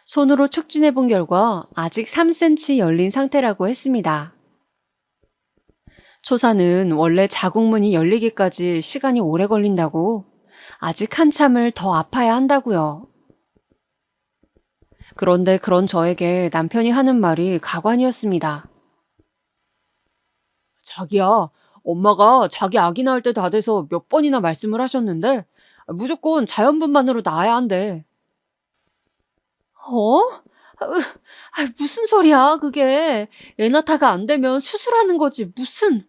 손으로 촉진해 본 결과 아직 3cm 열린 상태라고 했습니다. 초사는 원래 자궁문이 열리기까지 시간이 오래 걸린다고, 아직 한참을 더 아파야 한다고요. 그런데 그런 저에게 남편이 하는 말이 가관이었습니다. 자기야, 엄마가 자기 아기 낳을 때 다 돼서 몇 번이나 말씀을 하셨는데 무조건 자연분만으로 낳아야 한대. 무슨 소리야, 그게. 애나타가 안 되면 수술하는 거지, 무슨.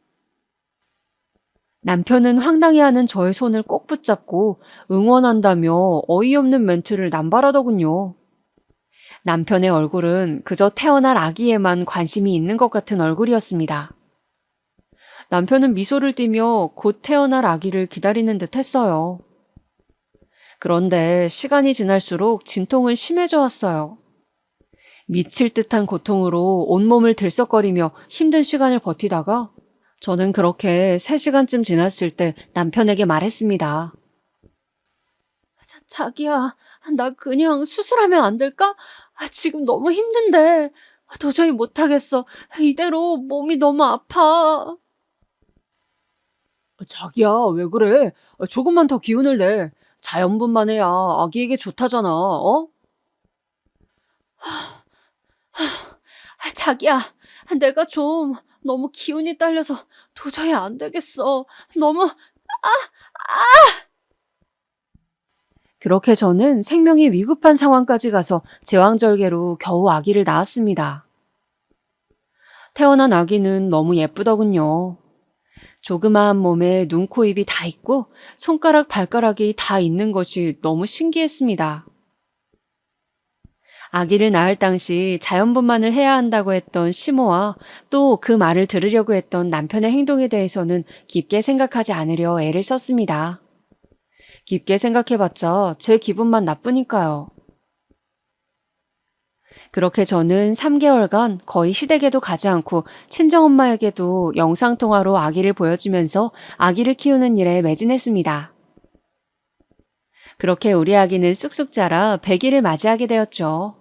남편은 황당해하는 저의 손을 꼭 붙잡고 응원한다며 어이없는 멘트를 남발하더군요. 남편의 얼굴은 그저 태어날 아기에만 관심이 있는 것 같은 얼굴이었습니다. 남편은 미소를 띠며 곧 태어날 아기를 기다리는 듯 했어요. 그런데 시간이 지날수록 진통은 심해져 왔어요. 미칠 듯한 고통으로 온몸을 들썩거리며 힘든 시간을 버티다가 저는 그렇게 3시간쯤 지났을 때 남편에게 말했습니다. 자기야, 나 그냥 수술하면 안 될까? 지금 너무 힘든데 도저히 못하겠어. 이대로 몸이 너무 아파. 자기야, 왜 그래? 조금만 더 기운을 내. 자연분만해야 아기에게 좋다잖아, 자기야, 내가 좀 너무 기운이 딸려서 도저히 안 되겠어. 너무 그렇게 저는 생명이 위급한 상황까지 가서 제왕절개로 겨우 아기를 낳았습니다. 태어난 아기는 너무 예쁘더군요. 조그마한 몸에 눈, 코, 입이 다 있고 손가락, 발가락이 다 있는 것이 너무 신기했습니다. 아기를 낳을 당시 자연분만을 해야 한다고 했던 시모와 또 그 말을 들으려고 했던 남편의 행동에 대해서는 깊게 생각하지 않으려 애를 썼습니다. 깊게 생각해봤자 제 기분만 나쁘니까요. 그렇게 저는 3개월간 거의 시댁에도 가지 않고 친정엄마에게도 영상통화로 아기를 보여주면서 아기를 키우는 일에 매진했습니다. 그렇게 우리 아기는 쑥쑥 자라 100일을 맞이하게 되었죠.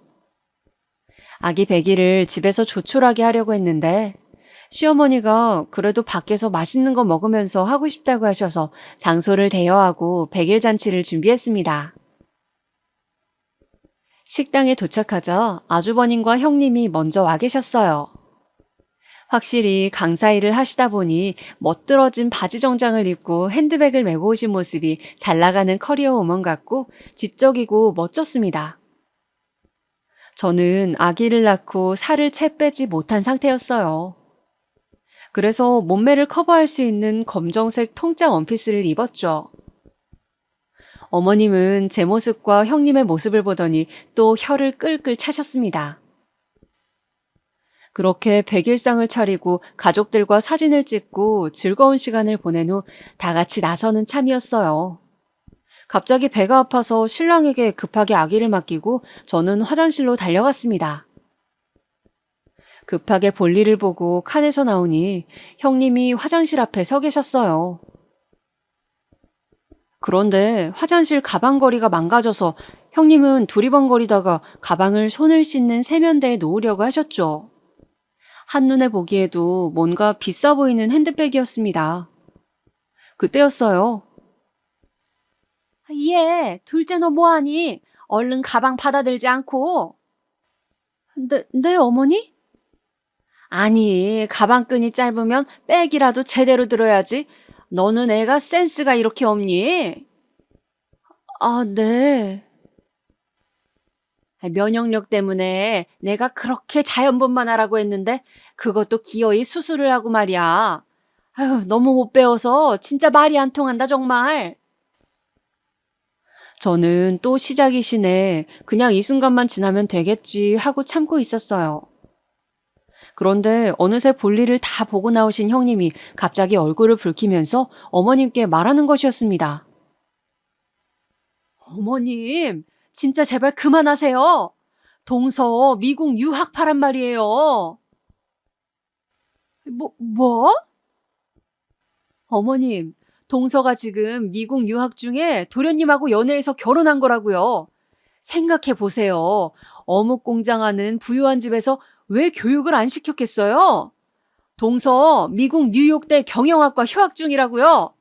아기 100일을 집에서 조촐하게 하려고 했는데 시어머니가 그래도 밖에서 맛있는 거 먹으면서 하고 싶다고 하셔서 장소를 대여하고 100일 잔치를 준비했습니다. 식당에 도착하자 아주버님과 형님이 먼저 와 계셨어요. 확실히 강사 일을 하시다 보니 멋들어진 바지 정장을 입고 핸드백을 메고 오신 모습이 잘 나가는 커리어 우먼 같고 지적이고 멋졌습니다. 저는 아기를 낳고 살을 채 빼지 못한 상태였어요. 그래서 몸매를 커버할 수 있는 검정색 통짜 원피스를 입었죠. 어머님은 제 모습과 형님의 모습을 보더니 또 혀를 끌끌 차셨습니다. 그렇게 100일상을 차리고 가족들과 사진을 찍고 즐거운 시간을 보낸 후 다 같이 나서는 참이었어요. 갑자기 배가 아파서 신랑에게 급하게 아기를 맡기고 저는 화장실로 달려갔습니다. 급하게 볼일을 보고 칸에서 나오니 형님이 화장실 앞에 서 계셨어요. 그런데 화장실 가방걸이가 망가져서 형님은 두리번거리다가 가방을 손을 씻는 세면대에 놓으려고 하셨죠. 한눈에 보기에도 뭔가 비싸 보이는 핸드백이었습니다. 그때였어요. 얘, 둘째 너 뭐하니? 얼른 가방 받아들지 않고. 네, 어머니? 아니, 가방끈이 짧으면 백이라도 제대로 들어야지. 너는 애가 센스가 이렇게 없니? 아, 네. 면역력 때문에 내가 그렇게 자연분만 하라고 했는데 그것도 기어이 수술을 하고 말이야. 아유, 너무 못 배워서 진짜 말이 안 통한다 정말. 저는 또 시작이시네. 그냥 이 순간만 지나면 되겠지 하고 참고 있었어요. 그런데 어느새 볼일을 다 보고 나오신 형님이 갑자기 얼굴을 붉히면서 어머님께 말하는 것이었습니다. 어머님, 진짜 제발 그만하세요. 동서 미국 유학파란 말이에요. 뭐? 어머님, 동서가 지금 미국 유학 중에 도련님하고 연애해서 결혼한 거라고요. 생각해 보세요. 어묵 공장하는 부유한 집에서 왜 교육을 안 시켰겠어요? 동서 미국 뉴욕대 경영학과 휴학 중이라고요.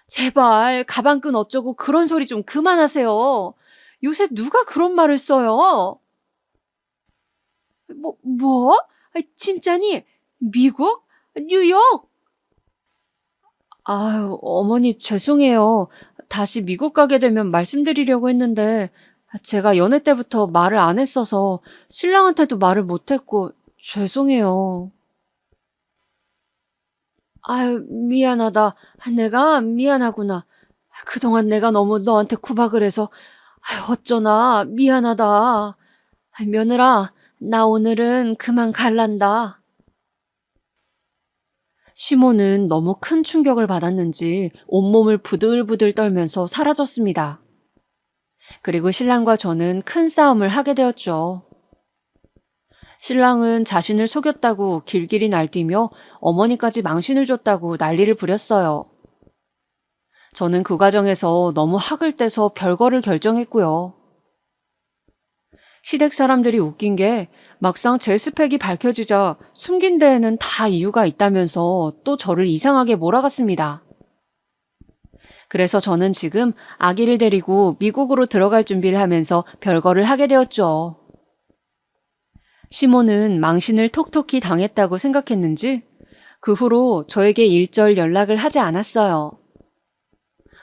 제발 가방끈 어쩌고 그런 소리 좀 그만하세요. 요새 누가 그런 말을 써요? 뭐? 진짜니? 미국? 뉴욕? 아유, 어머니 죄송해요. 다시 미국 가게 되면 말씀드리려고 했는데 제가 연애 때부터 말을 안 했어서 신랑한테도 말을 못 했고 죄송해요. 아유, 미안하다. 내가 미안하구나. 그동안 내가 너무 너한테 구박을 해서 아유, 어쩌나 미안하다. 며느라, 나 오늘은 그만 갈란다. 시모는 너무 큰 충격을 받았는지 온몸을 부들부들 떨면서 사라졌습니다. 그리고 신랑과 저는 큰 싸움을 하게 되었죠. 신랑은 자신을 속였다고 길길이 날뛰며 어머니까지 망신을 줬다고 난리를 부렸어요. 저는 그 과정에서 너무 학을 떼서 별거를 결정했고요. 시댁 사람들이 웃긴 게 막상 제 스펙이 밝혀지자 숨긴 데에는 다 이유가 있다면서 또 저를 이상하게 몰아갔습니다. 그래서 저는 지금 아기를 데리고 미국으로 들어갈 준비를 하면서 별거를 하게 되었죠. 시모는 망신을 톡톡히 당했다고 생각했는지 그 후로 저에게 일절 연락을 하지 않았어요.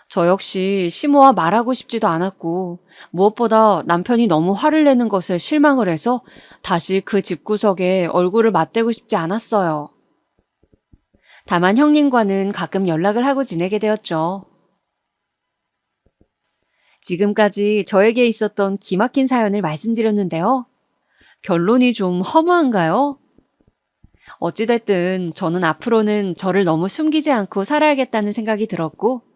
저 역시 시모와 말하고 싶지도 않았고 무엇보다 남편이 너무 화를 내는 것에 실망을 해서 다시 그 집구석에 얼굴을 맞대고 싶지 않았어요. 다만 형님과는 가끔 연락을 하고 지내게 되었죠. 지금까지 저에게 있었던 기막힌 사연을 말씀드렸는데요. 결론이 좀 허무한가요? 어찌됐든 저는 앞으로는 저를 너무 숨기지 않고 살아야겠다는 생각이 들었고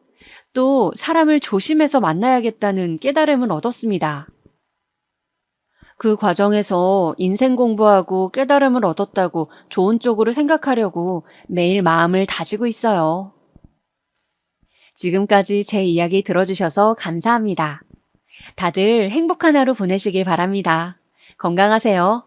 또 사람을 조심해서 만나야겠다는 깨달음을 얻었습니다. 그 과정에서 인생 공부하고 깨달음을 얻었다고 좋은 쪽으로 생각하려고 매일 마음을 다지고 있어요. 지금까지 제 이야기 들어주셔서 감사합니다. 다들 행복한 하루 보내시길 바랍니다. 건강하세요.